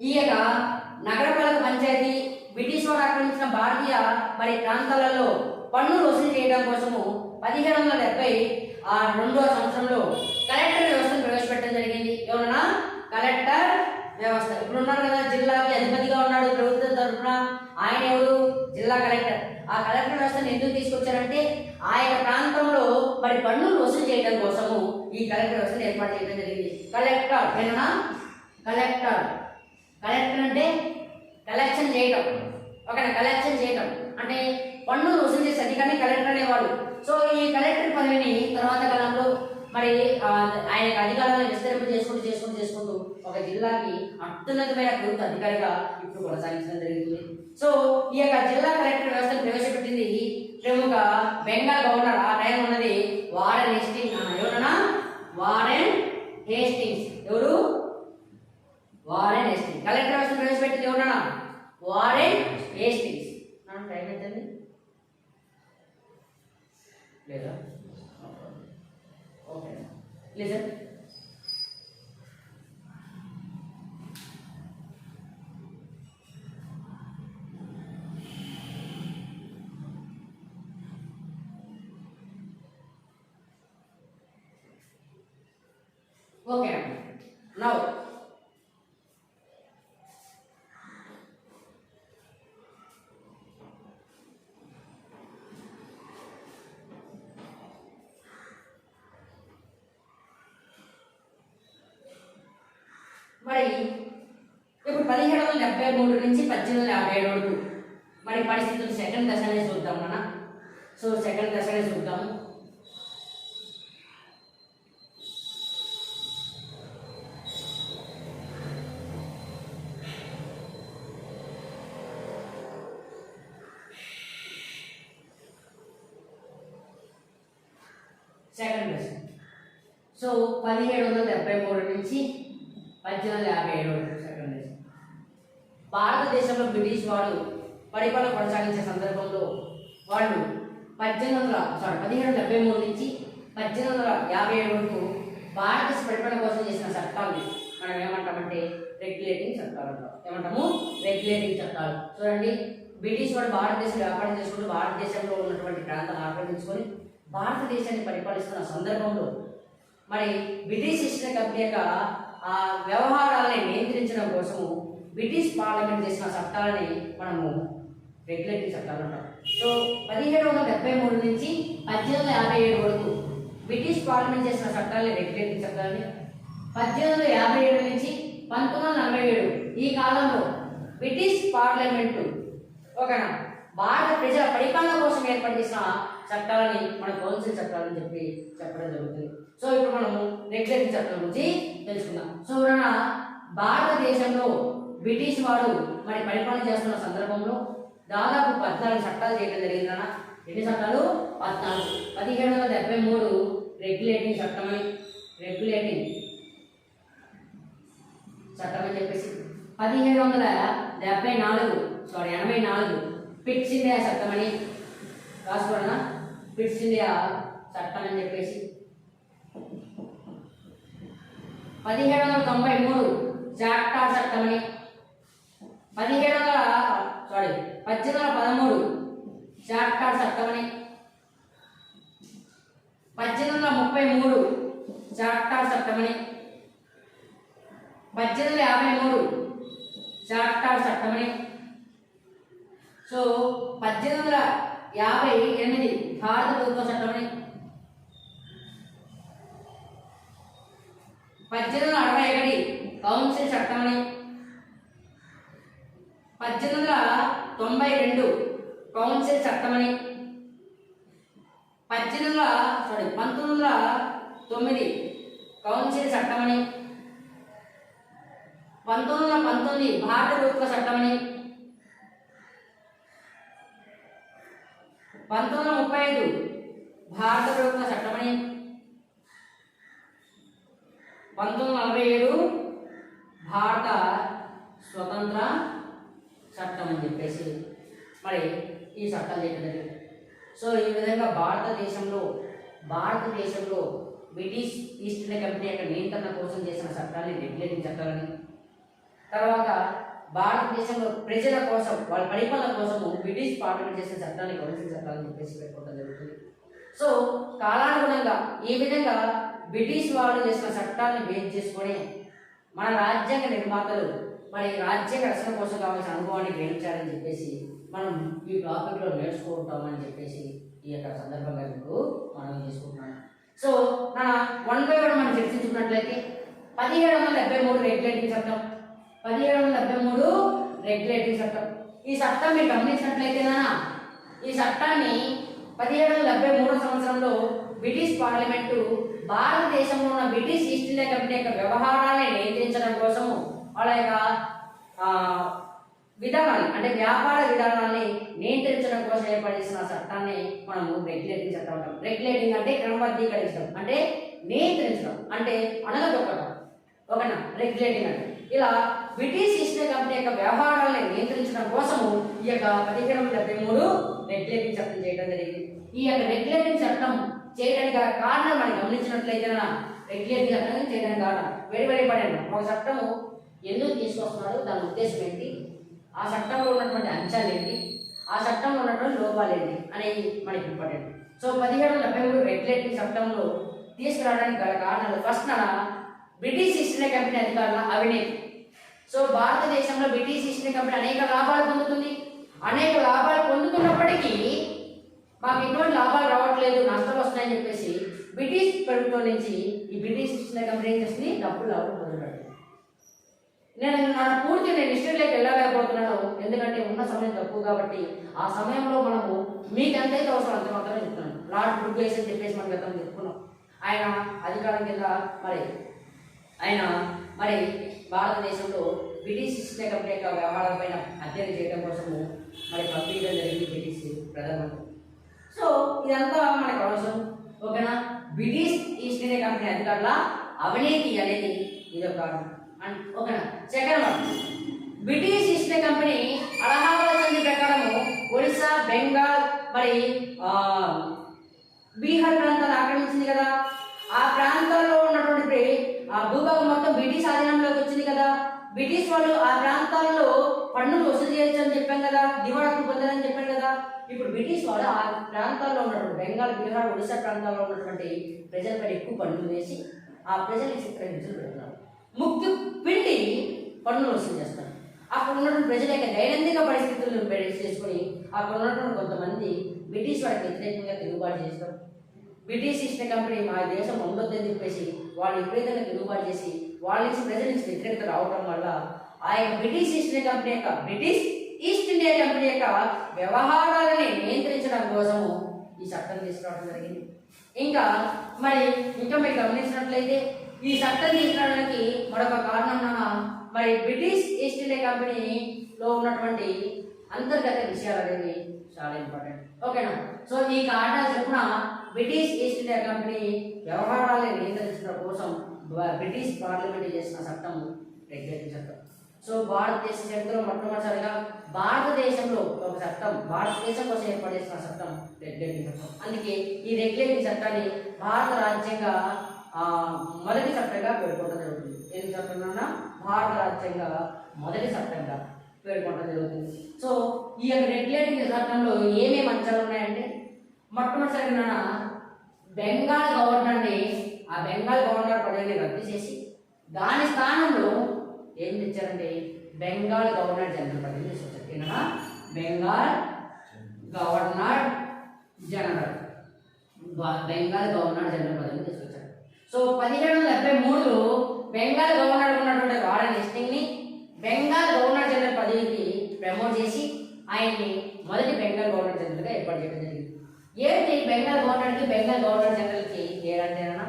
ఈ యొక్క నగరపాలక పంచాయతీ బ్రిటిష్ వారు ఆక్రమించిన భారతీయ మరి ప్రాంతాలలో పన్నులు వసూలు చేయడం కోసము 1772 సంవత్సరంలో కలెక్టర్ వ్యవస్థను ప్రవేశపెట్టడం జరిగింది. ఎవరన్నా? కలెక్టర్ వ్యవస్థ. ఇప్పుడు ఉన్నారు కదా జిల్లాకి అధిపతిగా ఉన్నాడు ప్రభుత్వం తరఫున, ఆయన ఎవరు? జిల్లా కలెక్టర్. ఆ కలెక్టర్ వ్యవస్థను ఎందుకు తీసుకొచ్చారంటే ఆ యొక్క ప్రాంతంలో మరి పన్నులు వసూలు చేయడం కోసము ఈ కలెక్టర్ వ్యవస్థను ఏర్పాటు చేయడం జరిగింది. కలెక్టర్ ఏమన్నా? కలెక్టర్ అంటే కలెక్షన్ చేయడం ఓకేనా. కలెక్షన్ చేయడం అంటే పన్నులు వసూలు చేసే అధికారిని కలెక్టర్ అనేవాళ్ళు. సో ఈ కలెక్టర్ పదవిని తర్వాత కాలంలో మరి ఆయన అధికారాలను విస్తరింప చేసుకుంటూ ఒక జిల్లాకి అత్యున్నతమైన ప్రభుత్వ అధికారిగా ఇప్పుడు కొనసాగించడం జరిగింది. సో ఈ యొక్క జిల్లా కలెక్టర్ వ్యవస్థను ప్రవేశపెట్టింది ప్రముఖ బెంగాల్ గవర్నర్ ఆ టైం ఉన్నది వారెన్ హేస్టింగ్స్. ఎవరన్నా వారెన్ హేస్టింగ్స్. ఎవరు? Warren Hastings. కలెక్టర్ వ్యవస్థను ప్రవేశపెట్టింది ఎవరన్నా? Warren Hastings. టైం ఎంతండి లేదా? Okay listen. ఓకే నౌ మరి ఇప్పుడు 1773 నుంచి 1857 వరకు మరి పరిస్థితులు సెకండ్ దశనే చూద్దాం మన. సో సెకండ్ దశనే చూద్దాము. సెకండ్ దశ. సో 1773 నుంచి 1857 వరకు సెకండ్ దశ. భారతదేశంలో బ్రిటిష్ వారు పరిపాలన కొనసాగించే సందర్భంలో వాళ్ళు 1773 నుంచి 1857 వరకు భారతదేశ పరిపాలన కోసం చేసిన చట్టాలు మనం ఏమంటామంటే రెగ్యులేటింగ్ చట్టాలు అంటాం. ఏమంటాము? రెగ్యులేటింగ్ చట్టాలు. చూడండి, బ్రిటిష్ వాడు భారతదేశం వ్యాపారం చేసుకుంటూ భారతదేశంలో ఉన్నటువంటి ప్రాంతాలను ఆక్రమించుకొని భారతదేశాన్ని పరిపాలిస్తున్న సందర్భంలో మరి బ్రిటిష్ ఈస్ట్ ఇండియా కంపెనీ యొక్క ఆ వ్యవహారాలని నియంత్రించడం కోసము బ్రిటిష్ పార్లమెంట్ చేసిన చట్టాలని మనము రెగ్యులేటింగ్ చట్టాలు అంటాం. సో 1773 నుంచి 1857 వరకు బ్రిటిష్ పార్లమెంట్ చేసిన చట్టాలని రెగ్యులేటింగ్ చట్టాలని, 1857 నుంచి 1947 ఈ కాలంలో బ్రిటిష్ పార్లమెంటు ఓకేనా భారత ప్రజల పరిపాలన కోసం ఏర్పాటు చేసిన చట్టాలని మన కౌన్సిల్ చట్టాలని చెప్పడం జరుగుతుంది. సో ఇప్పుడు మనము రెగ్యులేటింగ్ చట్టాల గురించి తెలుసుకుందాం. సో భారతదేశంలో బ్రిటిష్ వాడు మరి పరిపాలన చేస్తున్న సందర్భంలో దాదాపు 14 చట్టాలు చేయడం జరిగిందన్న. ఎన్ని చట్టాలు? 14. 1773 రెగ్యులేటింగ్ చట్టం అని చెప్పేసి, 1784 పిట్స్ ఇండియా చట్టం అని రాసుకోండి. పిట్స్ ఇండియా చట్టం అని చెప్పేసి, 1793 జాక్టార్ చట్టం అని, 1813 జాక్టార్ చట్టం అని, 1833 జాక్టార్ చట్టం అని, 1853 జాక్టార్ చట్టం అని. సో 1858 భారత ప్రభుత్వ చట్టం అని, 1861 కౌన్సిల్ చట్టం అని, 1892 కౌన్సిల్ చట్టం అని, 1909 కౌన్సిల్ చట్టం అని, 1919 భారత ప్రభుత్వ చట్టం అని, 1935 భారత ప్రభుత్వ చట్టం అని, 1947 భారత స్వతంత్ర చట్టం అని చెప్పేసి మరి ఈ చట్టాలు చెప్పినది. సో ఈ విధంగా భారతదేశంలో బ్రిటిష్ ఈస్ట్ ఇండియా కంపెనీ యొక్క నియంత్రణ కోసం చేసిన చట్టాన్ని రెగ్యులేటింగ్ చట్టాలని, తర్వాత భారతదేశంలో ప్రజల కోసం వాళ్ళ పరిపాలన కోసము బ్రిటిష్ పార్లమెంట్ చేసిన చట్టాన్ని కౌన్సిల్ చట్టాలని చెప్పేసి పెట్టుకోవడం జరుగుతుంది. సో కాలానుగుణంగా ఈ విధంగా బ్రిటిష్ వాళ్ళు చేసిన చట్టాలను బేస్ చేసుకొని మన రాజ్యాంగ నిర్మాతలు మరి రాజ్యాంగ రచన కోసం కావాల్సిన అనుభవాన్ని గ్రహించాలని చెప్పేసి మనం ఈ టాపిక్లో నేర్చుకుంటామని చెప్పేసి ఈ యొక్క సందర్భంగా మీకు మనం చేసుకుంటున్నాను. సో నా 1 by 1 మనం చర్చించుకున్నట్లయితే 1773 రెగ్యులేటింగ్ చట్టం, 1773 రెగ్యులేటింగ్ చట్టం. ఈ చట్టం మీరు గమనించినట్లయితేనా ఈ చట్టాన్ని 1773 సంవత్సరంలో బ్రిటిష్ పార్లమెంటు భారతదేశంలో ఉన్న బ్రిటిష్ ఈస్ట్ ఇండియా కంపెనీ యొక్క వ్యవహారాన్ని నియంత్రించడం కోసము వాళ్ళ యొక్క విధానాన్ని అంటే వ్యాపార విధానాన్ని నియంత్రించడం కోసం ఏర్పాటు చేసిన చట్టాన్ని మనము రెగ్యులేటింగ్ చట్టం అంటాం. రెగ్యులేటింగ్ అంటే క్రమబద్ధీకరించడం, అంటే నియంత్రించడం, అంటే అనగదొక్కడం. ఓకేనా? రెగ్యులేటింగ్ అంటే ఇలా బ్రిటిష్ ఈస్ట్ ఇండియా కంపెనీ యొక్క వ్యవహారాలను నియంత్రించడం కోసము ఈ యొక్క 1773 రెగ్యులేటింగ్ చట్టం చేయడం జరిగింది. ఈ యొక్క రెగ్యులేటింగ్ చట్టం చేయడానికి గల కారణం మనం గమనించినట్లయితే రెగ్యులేటింగ్ చట్టం చేయడానికి కారణం వేడి పడండి. ఒక చట్టము ఎందుకు తీసుకొస్తున్నాడు, దాని ఉద్దేశం ఏంటి, ఆ చట్టంలో ఉన్నటువంటి అంశాలు ఏంటి, ఆ చట్టంలో ఉన్నటువంటి లోపాలు ఏంటి అనేది మనకి ఇంపార్టెంట్. సో 1773 రెగ్యులేటింగ్ చట్టంలో తీసుకురావడానికి గల కారణాలు first British east India company అధికారుల అవినీతి. సో భారతదేశంలో బ్రిటిష్ ఈస్ట్ ఇండియా కంపెనీ అనేక లాభాలు పొందుతుంది. అనేక లాభాలు పొందుతున్నప్పటికీ మాకు ఎటువంటి లాభాలు రావట్లేదు, నష్టాలు వస్తున్నాయని చెప్పేసి బ్రిటిష్ ప్రభుత్వం నుంచి ఈ బ్రిటిష్ ఈస్ట్ ఇండియా కంపెనీ ఏం చేస్తుంది, డబ్బులు లాభం పొందుతాడు. నేను హిస్టరీలోకి వెళ్ళలేకపోతున్నాను, ఎందుకంటే ఉన్న సమయం తక్కువ కాబట్టి. ఆ సమయంలో మనము మీకు ఎంతైతే అవసరం అంత మాత్రమే చెప్తున్నాను. లార్డ్ బ్రూగేస్ అని చెప్పేసి మనం గతం చెప్పుకున్నాం. ఆయన అధికారం కింద ఆయన భారతదేశంలో బ్రిటిష్ ఈస్ట్ ఇండియా కంపెనీ యొక్క వ్యవహారాలపైన అధ్యయనం చేయడం కోసము పంపించడం జరిగింది బ్రిటిష్ ప్రధానమంత్రి. సో ఇదంతా మనకు అవసరం. ఓకేనా? బ్రిటిష్ ఈస్ట్ ఇండియా కంపెనీ అధికారుల అవినీతి అనేది ఇది ఒక. ఓకేనా? Second one, British east India company Allahabad సంధి ప్రకారము ఒడిశా, బెంగాల్ బీహార్ ప్రాంతాలు ఆక్రమించింది కదా. ఆ ప్రాంతాల్లో ఉన్నటువంటి ఆ భూభాగం మొత్తం బ్రిటిష్ ఆధీనంలోకి వచ్చింది కదా. బ్రిటిష్ వాళ్ళు ఆ ప్రాంతాల్లో పన్నులు వసూలు చేయొచ్చు అని చెప్పాం కదా, దివాళాకు పొందాలని చెప్పాను కదా. ఇప్పుడు బ్రిటిష్ వాళ్ళు ఆ ప్రాంతాల్లో ఉన్నటువంటి బెంగాల్, బీహార్, ఒడిశా ప్రాంతాల్లో ఉన్నటువంటి ప్రజలపై ఎక్కువ పన్నులు వేసి ఆ ప్రజలకు చిత్రహింసలు పెడుతున్నారు. ముఖ్య పిండి పన్నులు వసూలు చేస్తారు. అక్కడ ఉన్నటువంటి ప్రజల యొక్క దైనందిక పరిస్థితులను చేసుకొని అక్కడ ఉన్నటువంటి కొంతమంది బ్రిటిష్ వారికి వ్యతిరేకంగా తిరుగుబాటు చేస్తారు. బ్రిటిష్ ఈస్ట్ ఇండియా కంపెనీ మా దేశం ఉండొద్దని చెప్పేసి వాళ్ళు విపరీతంగా తిరుగుబాటు చేసి వాళ్ళ నుంచి ప్రజల నుంచి వ్యతిరేకత రావడం వల్ల ఆ యొక్క బ్రిటిష్ ఈస్ట్ ఇండియా కంపెనీ యొక్క వ్యవహారాలని నియంత్రించడం కోసము ఈ చట్టం తీసుకురావడం జరిగింది. ఇంకా మీరు గమనించినట్లయితే ఈ చట్టం తీసుకురావడానికి మరొక కారణం బ్రిటిష్ ఈస్ట్ ఇండియా కంపెనీలో ఉన్నటువంటి అంతర్గత విషయాలు అనేవి చాలా ఇంపార్టెంట్. ఓకేనా? సో ఈ కారణాలు చెప్పున బ్రిటిష్ ఈస్ట్ ఇండియా కంపెనీ వ్యవహారాలను నియంత్రించడం కోసం బ్రిటిష్ పార్లమెంట్ చేసిన చట్టం రెగ్యులేటింగ్ చట్టం. సో భారతదేశ చరిత్రలో మొట్టమొదటిసారిగా భారతదేశంలో ఒక చట్టం, భారతదేశం కోసం ఏర్పాటు చేసిన చట్టం రెగ్యులేటింగ్ చట్టం. అందుకే ఈ రెగ్యులేటింగ్ చట్టాన్ని భారత రాజ్యాంగ మొదటి చట్టంగా పేర్కొనడం జరుగుతుంది. ఏం చట్టంలో భారత రాజ్యాంగ మొదటి చట్టంగా పేర్కొనడం జరుగుతుంది. సో ఈ యొక్క రెగ్యులేటింగ్ చట్టంలో ఏమేమి అంశాలు ఉన్నాయంటే మొట్టమొదటిసారిగా బెంగాల్ గవర్నర్ పదవిని రద్దు చేసి దాని స్థానంలో ఏం తెచ్చారంటే బెంగాల్ గవర్నర్ జనరల్ పదవిని తీసుకొచ్చారు. బెంగాల్ గవర్నర్ జనరల్ పదవిని తీసుకొచ్చారు. సో 1773లో బెంగాల్ గవర్నర్ ఉన్నటువంటి వారెన్ హేస్టింగ్ని బెంగాల్ గవర్నర్ జనరల్ పదవికి ప్రమోట్ చేసి ఆయన్ని మొదటి బెంగాల్ గవర్నర్ జనరల్గా ఏర్పాటు చేయడం జరిగింది. ఏంటి బెంగాల్ గవర్నర్కి బెంగాల్ గవర్నర్ జనరల్కి ఏడంటేనా,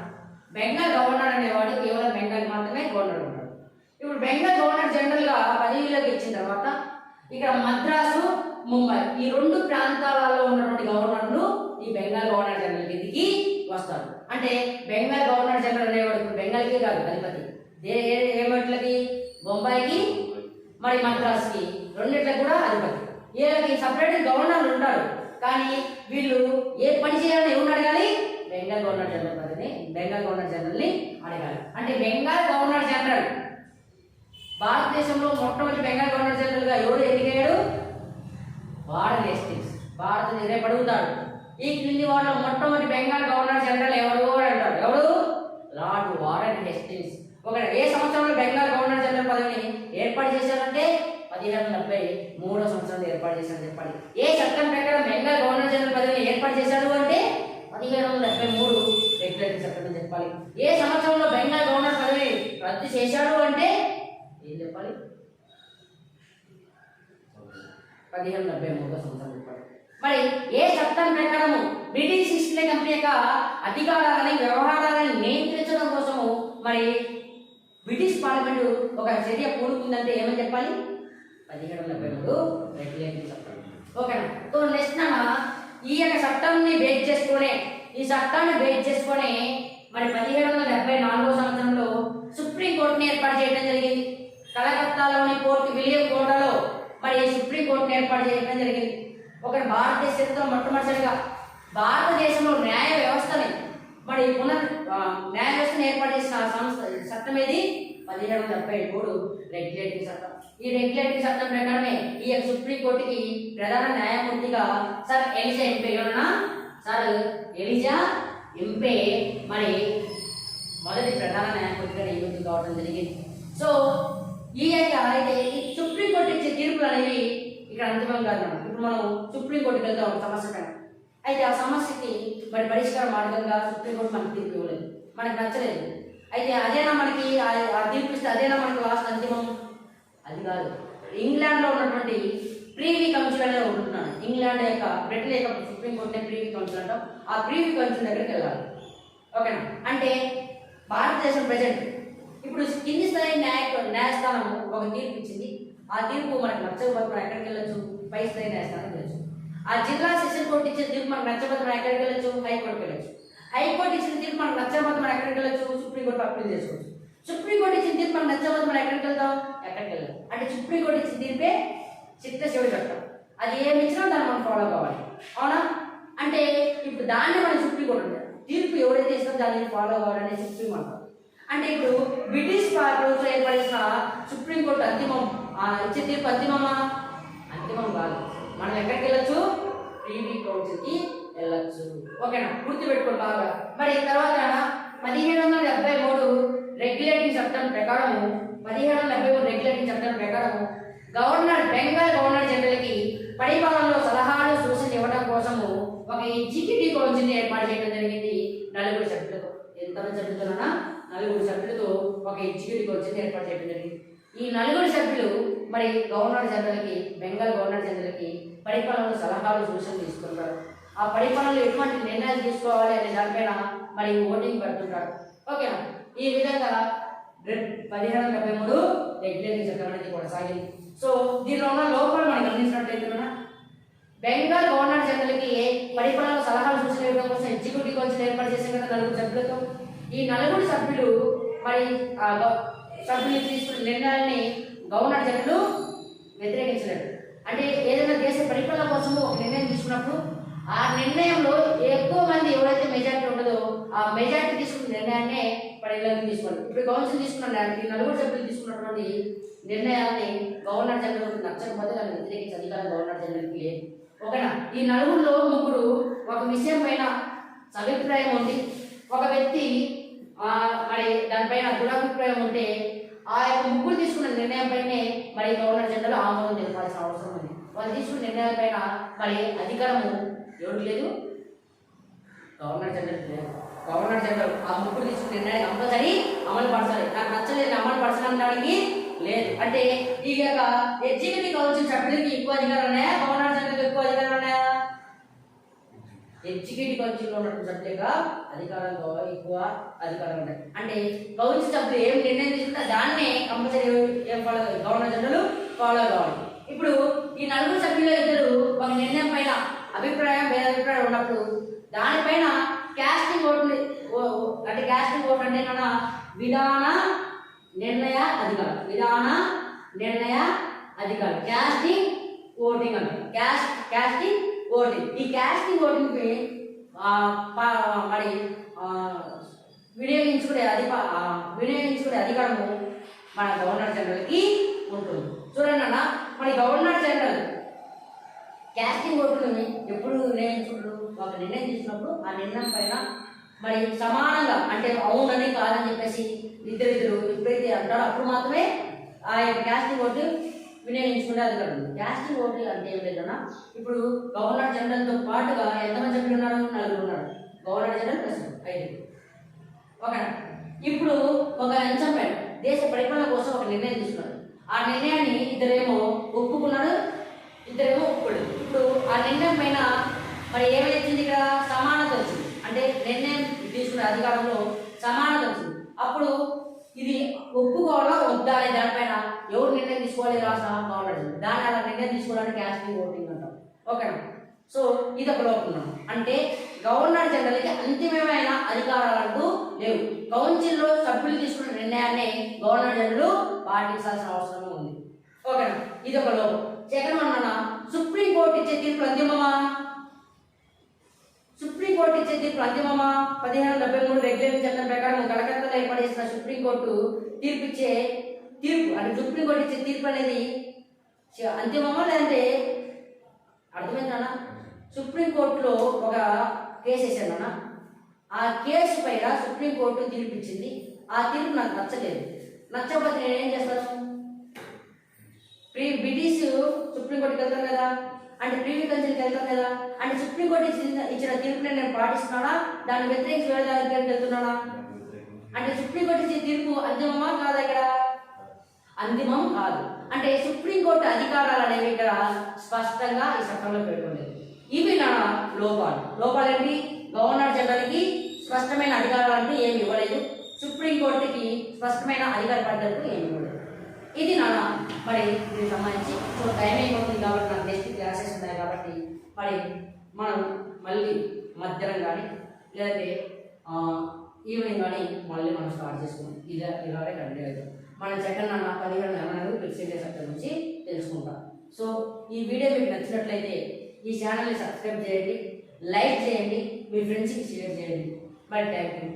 బెంగాల్ గవర్నర్ అనేవాడు కేవలం బెంగాల్ మాత్రమే గవర్నర్ ఉన్నాడు. ఇప్పుడు బెంగాల్ గవర్నర్ జనరల్గా పదవిలోకి ఇచ్చిన తర్వాత ఇక్కడ మద్రాసు, ముంబై ఈ రెండు ప్రాంతాలలో ఉన్నటువంటి గవర్నర్లు ఈ బెంగాల్ గవర్నర్ జనరల్ కిందికి వస్తారు. అంటే బెంగాల్ గవర్నర్ జనరల్ అనేవాడు బెంగాల్కి కాదు అధిపతి, ఏమిట్లకి బొంబాయికి మద్రాసుకి రెండిట్లకి కూడా అధిపతి. వీళ్ళకి సపరేట్ గవర్నర్లు ఉంటారు, కానీ వీళ్ళు ఏ పని చేయాలని ఎవరు అడగాలి? బెంగాల్ గవర్నర్ జనరల్ పదవిని బెంగాల్ గవర్నర్ జనరల్ని అడగాలి. అంటే బెంగాల్ గవర్నర్ జనరల్ భారతదేశంలో మొట్టమొదటి బెంగాల్ గవర్నర్ జనరల్గా ఎవరు ఎన్నికయ్యాడు? Warren Hastings. భారతదేశం రేపు అడుగుతాడు, ఈ క్రింది వాళ్ళ మొట్టమొదటి బెంగాల్ గవర్నర్ జనరల్ ఎవరు అంటారు. ఎవరు? Lord Warren Hastings. ఏ సంవత్సరంలో బెంగాల్ గవర్నర్ జనరల్ పదవిని ఏర్పాటు చేశారంటే 1773 సంవత్సరంలో ఏర్పాటు చేశారని చెప్పాలి. ఏ చట్టం ప్రకారం బెంగాల్ గవర్నర్ జనరల్ పదవిని ఏర్పాటు చేశాడు అంటే 1773 రెగ్యులేటింగ్ చట్టం అని చెప్పాలి. ఏ సంవత్సరంలో బెంగాల్ గవర్నర్ పదవిని రద్దు చేశాడు అంటే ఏం చెప్పాలి? 1773 సంవత్సరం చెప్పాలి. మరి ఏ చట్టం ప్రకారము బ్రిటిష్ ఈస్ట్ ఇండియా కంపెనీ యొక్క అధికారాలని వ్యవహారాలను నియంత్రించడం కోసము మరి బ్రిటిష్ పార్లమెంటు ఒక చర్య పూనుకుందంటే ఏమని చెప్పాలి? 1773 రెగ్యులేటరీ చట్టం. ఓకేనా? సో నెక్స్ట్ ఈ యొక్క చట్టాన్ని బేస్ చేసుకునే మరి 1774 సంవత్సరంలో సుప్రీం కోర్టుని ఏర్పాటు చేయడం జరిగింది. కలకత్తాలోని పోర్ట్ విలియం కోటలో మరి సుప్రీం కోర్టుని ఏర్పాటు చేయడం జరిగింది. ఒక భారతదేశ చరిత్రలో మొట్టమొదటిసారిగా భారతదేశంలో న్యాయ వ్యవస్థని మరి న్యాయ వ్యవస్థను ఏర్పాటు చేసిన సంస్థ చట్టం ఏది? 1773 రెగ్యులేటరీ చట్టం. ఈ రెగ్యులేటరీ చట్టం ప్రకారమే ఈ యొక్క సుప్రీం కోర్టుకి ప్రధాన న్యాయమూర్తిగా సర్ ఎలిజా ఎంపే మరి మొదటి ప్రధాన న్యాయమూర్తిగా నియమితులు కావడం జరిగింది. సో ఈ యొక్క అయితే సుప్రీం కోర్టు ఇచ్చే తీర్పులు అనేవి ఇక్కడ అంతిమం కాదు. ఇప్పుడు మనం సుప్రీం కోర్టుకి వెళ్తాం సమస్య పైన. అయితే ఆ సమస్యకి మరి పరిష్కార మార్గంగా సుప్రీం కోర్టు మనకి తీర్పు ఇవ్వలేదు, మనకు నచ్చలేదు. అయితే అదేనా మనకి ఆ తీర్పు ఇస్తే అదేనా మనకి లాస్ట్ అంతిమం? అది కాదు. ఇంగ్లాండ్లో ఉన్నటువంటి ప్రీవీ కౌన్సిల్ అనేది ఉంటున్నాను. ఇంగ్లాండ్ యొక్క బ్రిటన్ యొక్క సుప్రీం కోర్టునే ప్రీవీ కౌన్సిల్ అంటాం. ఆ ప్రీవీ కౌన్సిల్ దగ్గరికి వెళ్ళాలి. ఓకేనా? అంటే భారతదేశం ప్రజెంట్ ఇప్పుడు కింది స్థాయి న్యాయస్థానం ఒక తీర్పు ఇచ్చింది. ఆ తీర్పు మనకు నచ్చకపోతే మనం ఎక్కడికి వెళ్ళొచ్చు? పై స్థాయి న్యాయస్థానానికి వెళ్ళచ్చు. ఆ జిల్లా సెషన్ కోర్టు ఇచ్చిన తీర్పు మనకు నచ్చకపోతే మనం ఎక్కడికి వెళ్ళొచ్చు? హైకోర్టుకి వెళ్ళచ్చు. హైకోర్టు ఇచ్చిన తీర్పు మనకు నచ్చకపోతే మనం ఎక్కడికి వెళ్ళొచ్చు? సుప్రీంకోర్టు అప్పీల్ చేసుకోవచ్చు. సుప్రీంకోర్టు ఇచ్చిన తీర్పు మనకు నచ్చకపోతే మనం ఎక్కడికి వెళ్తాం? ఎక్కడికి వెళ్ళాం. అంటే సుప్రీంకోర్టు ఇచ్చిన తీర్పే చిత్తశివుడి చట్టం. అది ఏమి ఇచ్చినా దాన్ని మనం ఫాలో కావాలి. అవునా? అంటే ఇప్పుడు దాన్ని మనం సుప్రీంకోర్టు తీర్పు ఎవరైతే ఇస్తారో దాన్ని ఫాలో కావాలని సుప్రీం అంటాం. అంటే ఇప్పుడు బ్రిటిష్ ప్రభుత్వం ఏర్పడిన సుప్రీంకోర్టు అంతిమం ఇచ్చే తీర్పు అంతిమమా? అంతిమం కాదు. మనం ఎక్కడికి వెళ్ళొచ్చు? ప్రీవీ కౌన్సిల్కి వెళ్ళొచ్చు. ఓకేనా? గుర్తుపెట్టుకోండి బాగా. మరి తర్వాత 1773 రెగ్యులేటరీ చట్టం ప్రకారము బెంగాల్ గవర్నర్ జనరల్కి పరిపాలనలో సలహాలు సూచనలు ఇవ్వడం కోసము ఒక ఎగ్జిక్యూటివ్ కౌన్సిల్ని ఏర్పాటు చేయడం జరిగింది. 4 సభ్యులతో. ఎంతమంది సభ్యులతోనా? 4 సభ్యులతో ఒక ఎగ్జిక్యూటివ్ కౌన్సిల్ని ఏర్పాటు చేయడం జరిగింది. ఈ 4 సభ్యులు మరి బెంగాల్ గవర్నర్ జనరల్కి పరిపాలనలో సలహాలు సూచనలు తీసుకుంటారు. ఆ పరిపాలనలో ఎటువంటి నిర్ణయాలు తీసుకోవాలి అనే దానిపైన మరి ఓటింగ్ పెడుతుంటారు. ఓకేనా? ఈ విధంగా 1773 రెగ్యులేటరీ చట్టం అనేది కొనసాగింది. సో దీనిలో ఉన్న లోపాలు మనం గమనించినట్లయితే బెంగాల్ గవర్నర్ జనరల్కి పరిపాలన సలహాలు సూచనలు ఇవ్వడం కోసం ఎగ్జిక్యూటివ్ కౌన్సిల్ ఏర్పాటు చేసిన 4 సభ్యులతో ఈ 4 సభ్యులు మరి సభ్యులు తీసుకున్న నిర్ణయాన్ని గవర్నర్ జనరల్ వ్యతిరేకించలేడు. అంటే ఏదైనా దేశ పరిపాలన కోసము ఒక నిర్ణయం తీసుకున్నప్పుడు ఆ నిర్ణయంలో ఎక్కువ మంది ఎవరైతే మెజారిటీ ఉండదో ఆ మెజారిటీ తీసుకున్న నిర్ణయాన్ని పరిగణలోకి తీసుకోవాలి. ఇప్పుడు కౌన్సిల్ తీసుకున్న ఈ 4 సభ్యులు తీసుకున్నటువంటి నిర్ణయాన్ని గవర్నర్ జనరల్ నచ్చకపోతే దాన్ని వ్యతిరేకించే అధికారం గవర్నర్ జనరల్కి లేదు. ఓకేనా? ఈ 4లో 3 ఒక విషయం పైన అభిప్రాయం ఉంది. ఒక వ్యక్తి మరి దానిపైన దురభిప్రాయం ఉంటే ఆ యొక్క 3 తీసుకున్న నిర్ణయం పైనే మరి గవర్నర్ జనరల్ ఆమోదం తెలపాల్సిన అవసరం ఉంది. వాళ్ళు తీసుకున్న నిర్ణయాల పైన మరి అధికారము ఎవరికి లేదు? గవర్నర్ జనరల్ లేదు. గవర్నర్ జనరల్ ఆ 3 తీసుకున్న నిర్ణయాన్ని కంపల్సరీ అమలు పరచాలి. నాకు నచ్చలేదు అమలు పరచడానికి లేదు. అంటే ఈ యొక్క ఎగ్జిక్యూటివ్ కౌన్సిల్ సభ్యులకి ఎక్కువ అధికారాలు ఉన్నాయా? గవర్నర్ జనరల్కి ఎక్కువ అధికారాలు ఉన్నాయా? ఎగ్జిక్యూటివ్ కౌన్సిల్లో ఉన్నటువంటి సభ్యులుగా ఎక్కువ అధికారాలు ఉన్నాయి. అంటే కౌన్సిల్ సభ్యులు ఏం నిర్ణయం తీసుకుంటే దాన్నే కంపల్సరీ ఏం ఫాలో గవర్నర్ జనరల్ ఫాలో కావాలి. ఇప్పుడు ఈ 4 సభ్యులు ఇద్దరు ఒక నిర్ణయం పైన వేరే అభిప్రాయం ఉన్నప్పుడు దానిపైన క్యాస్టింగ్ ఓట్ అంటే విధాన నిర్ణయ అధికారం క్యాస్టింగ్ ఓటింగ్ అంటే క్యాస్టింగ్ ఓటింగ్. ఈ క్యాస్టింగ్ ఓటింగ్ మరి వినియోగించుకునే అధికారము మన గవర్నర్ జనరల్కి ఉంటుంది. చూడండి అన్న, మరి గవర్నర్ జనరల్ క్యాస్టింగ్ ఓటుని ఎప్పుడు నిర్ణయించుకుంటారు? ఒక నిర్ణయం తీసుకున్నప్పుడు ఆ నిర్ణయం పైన మరి సమానంగా అంటే అవునని కాదని చెప్పేసి ఇద్దరు ఎప్పుడైతే అంటారో అప్పుడు మాత్రమే ఆ యొక్క క్యాస్టింగ్ ఓటు వినియోగించుకునే అధికారం ఉంది. క్యాస్టింగ్ ఓటు అంటే ఏం లేదన్నా, ఇప్పుడు గవర్నర్ జనరల్తో పాటుగా ఎంతమంది సభ్యులు ఉన్నారు? 4 ఉన్నారు. Governor general plus 5. ఓకే. ఇప్పుడు ఒక అంశం పైన దేశ పరిపాలన కోసం ఒక నిర్ణయం తీసుకున్నారు. ఆ నిర్ణయాన్ని ఇద్దరేమో ఒప్పుకున్నారు, ఇద్దరేమో ఒప్పుకోలేదు. ఇప్పుడు ఆ నిర్ణయం పైన మరి ఏమైంది, ఇక్కడ సమానత వచ్చింది. అంటే నిర్ణయం తీసుకునే అధికారంలో సమానత వచ్చింది. అప్పుడు ఇది ఒప్పుకోవాలా వద్దా అనే దానిపైన ఎవరు నిర్ణయం తీసుకోవాలి, రాష్ట్ర గవర్నర్. దాని అలా నిర్ణయం తీసుకోవడానికి క్యాస్టింగ్ ఓటింగ్ అంటాం. ఓకేనా? సో ఇది ఒక లోపం. అంటే గవర్నర్ జనరల్కి అంతిమమైన అధికారాలంటూ లేవు. కౌన్సిల్లో సభ్యులు తీసుకున్న నిర్ణయాన్ని గవర్నర్ జనరల్ పాటించాల్సిన అవసరం ఉంది. ఓకేనా? ఇది ఒక లోపం. సెకండ్ వన్ అన్న, సుప్రీంకోర్టు ఇచ్చే తీర్పులు అంతిమమా? సుప్రీంకోర్టు ఇచ్చే తీర్పులు అంతిమమా? 1573 రెగ్యులేషన్ చట్టం ప్రకారం కలకత్తాలో ఏర్పడేసిన సుప్రీంకోర్టు తీర్పు అంటే సుప్రీంకోర్టు ఇచ్చే తీర్పు అనేది అంతిమమా లేదంటే అర్థమైందన్నా? సుప్రీంకోర్టులో ఒక కేసు వేసానన్నా, ఆ కేసు పైన సుప్రీంకోర్టు తీర్పు ఇచ్చింది. ఆ తీర్పు నాకు నచ్చలేదు. నచ్చకపోతే నేను ఏం చేస్తాను? బ్రిటిష్ సుప్రీంకోర్టుకి వెళ్తాను కదా, అంటే ప్రీవీ కౌన్సిల్కి వెళ్తాను కదా, అంటే సుప్రీంకోర్టు ఇచ్చిన తీర్పుని నేను పాటిస్తున్నానా, దాన్ని వ్యతిరేకించి వేరే దగ్గరికి వెళ్తున్నానా? అంటే సుప్రీంకోర్టు ఇచ్చే తీర్పు అంతిమమా కాదా? ఇక్కడ అంతిమం కాదు. అంటే సుప్రీంకోర్టు అధికారాలు అనేవి ఇక్కడ స్పష్టంగా ఈ చట్టంలో పేర్కొనలేదు. ఇవి నా లోపాలు ఏంటి? గవర్నర్ జనరల్కి స్పష్టమైన అధికారాలు అంటూ ఏమి ఇవ్వలేదు, సుప్రీంకోర్టుకి స్పష్టమైన అధికార పద్ధతులు ఏమి ఇవ్వలేదు. ఇది నా మరి దీనికి సంబంధించి. సో టైం అయిపోతుంది కాబట్టి నాకు నెక్స్ట్ క్లాసెస్ ఉన్నాయి కాబట్టి మరి మనం మళ్ళీ మధ్యాహ్నం కానీ లేదంటే ఈవినింగ్ కానీ మళ్ళీ మనం స్టార్ట్ చేసుకుంటాం. ఇలాగే కంటిన్యూ అవుతాం. మనం సెకండ్ 15 ప్రెసిడెంట్ చట్టం నుంచి తెలుసుకుంటాం. సో ఈ వీడియో మీకు నచ్చినట్లయితే ఈ ఛానల్ని సబ్స్క్రైబ్ చేయండి, లైక్ చేయండి, మీ ఫ్రెండ్స్కి షేర్ చేయండి. మరి థ్యాంక్ యూ.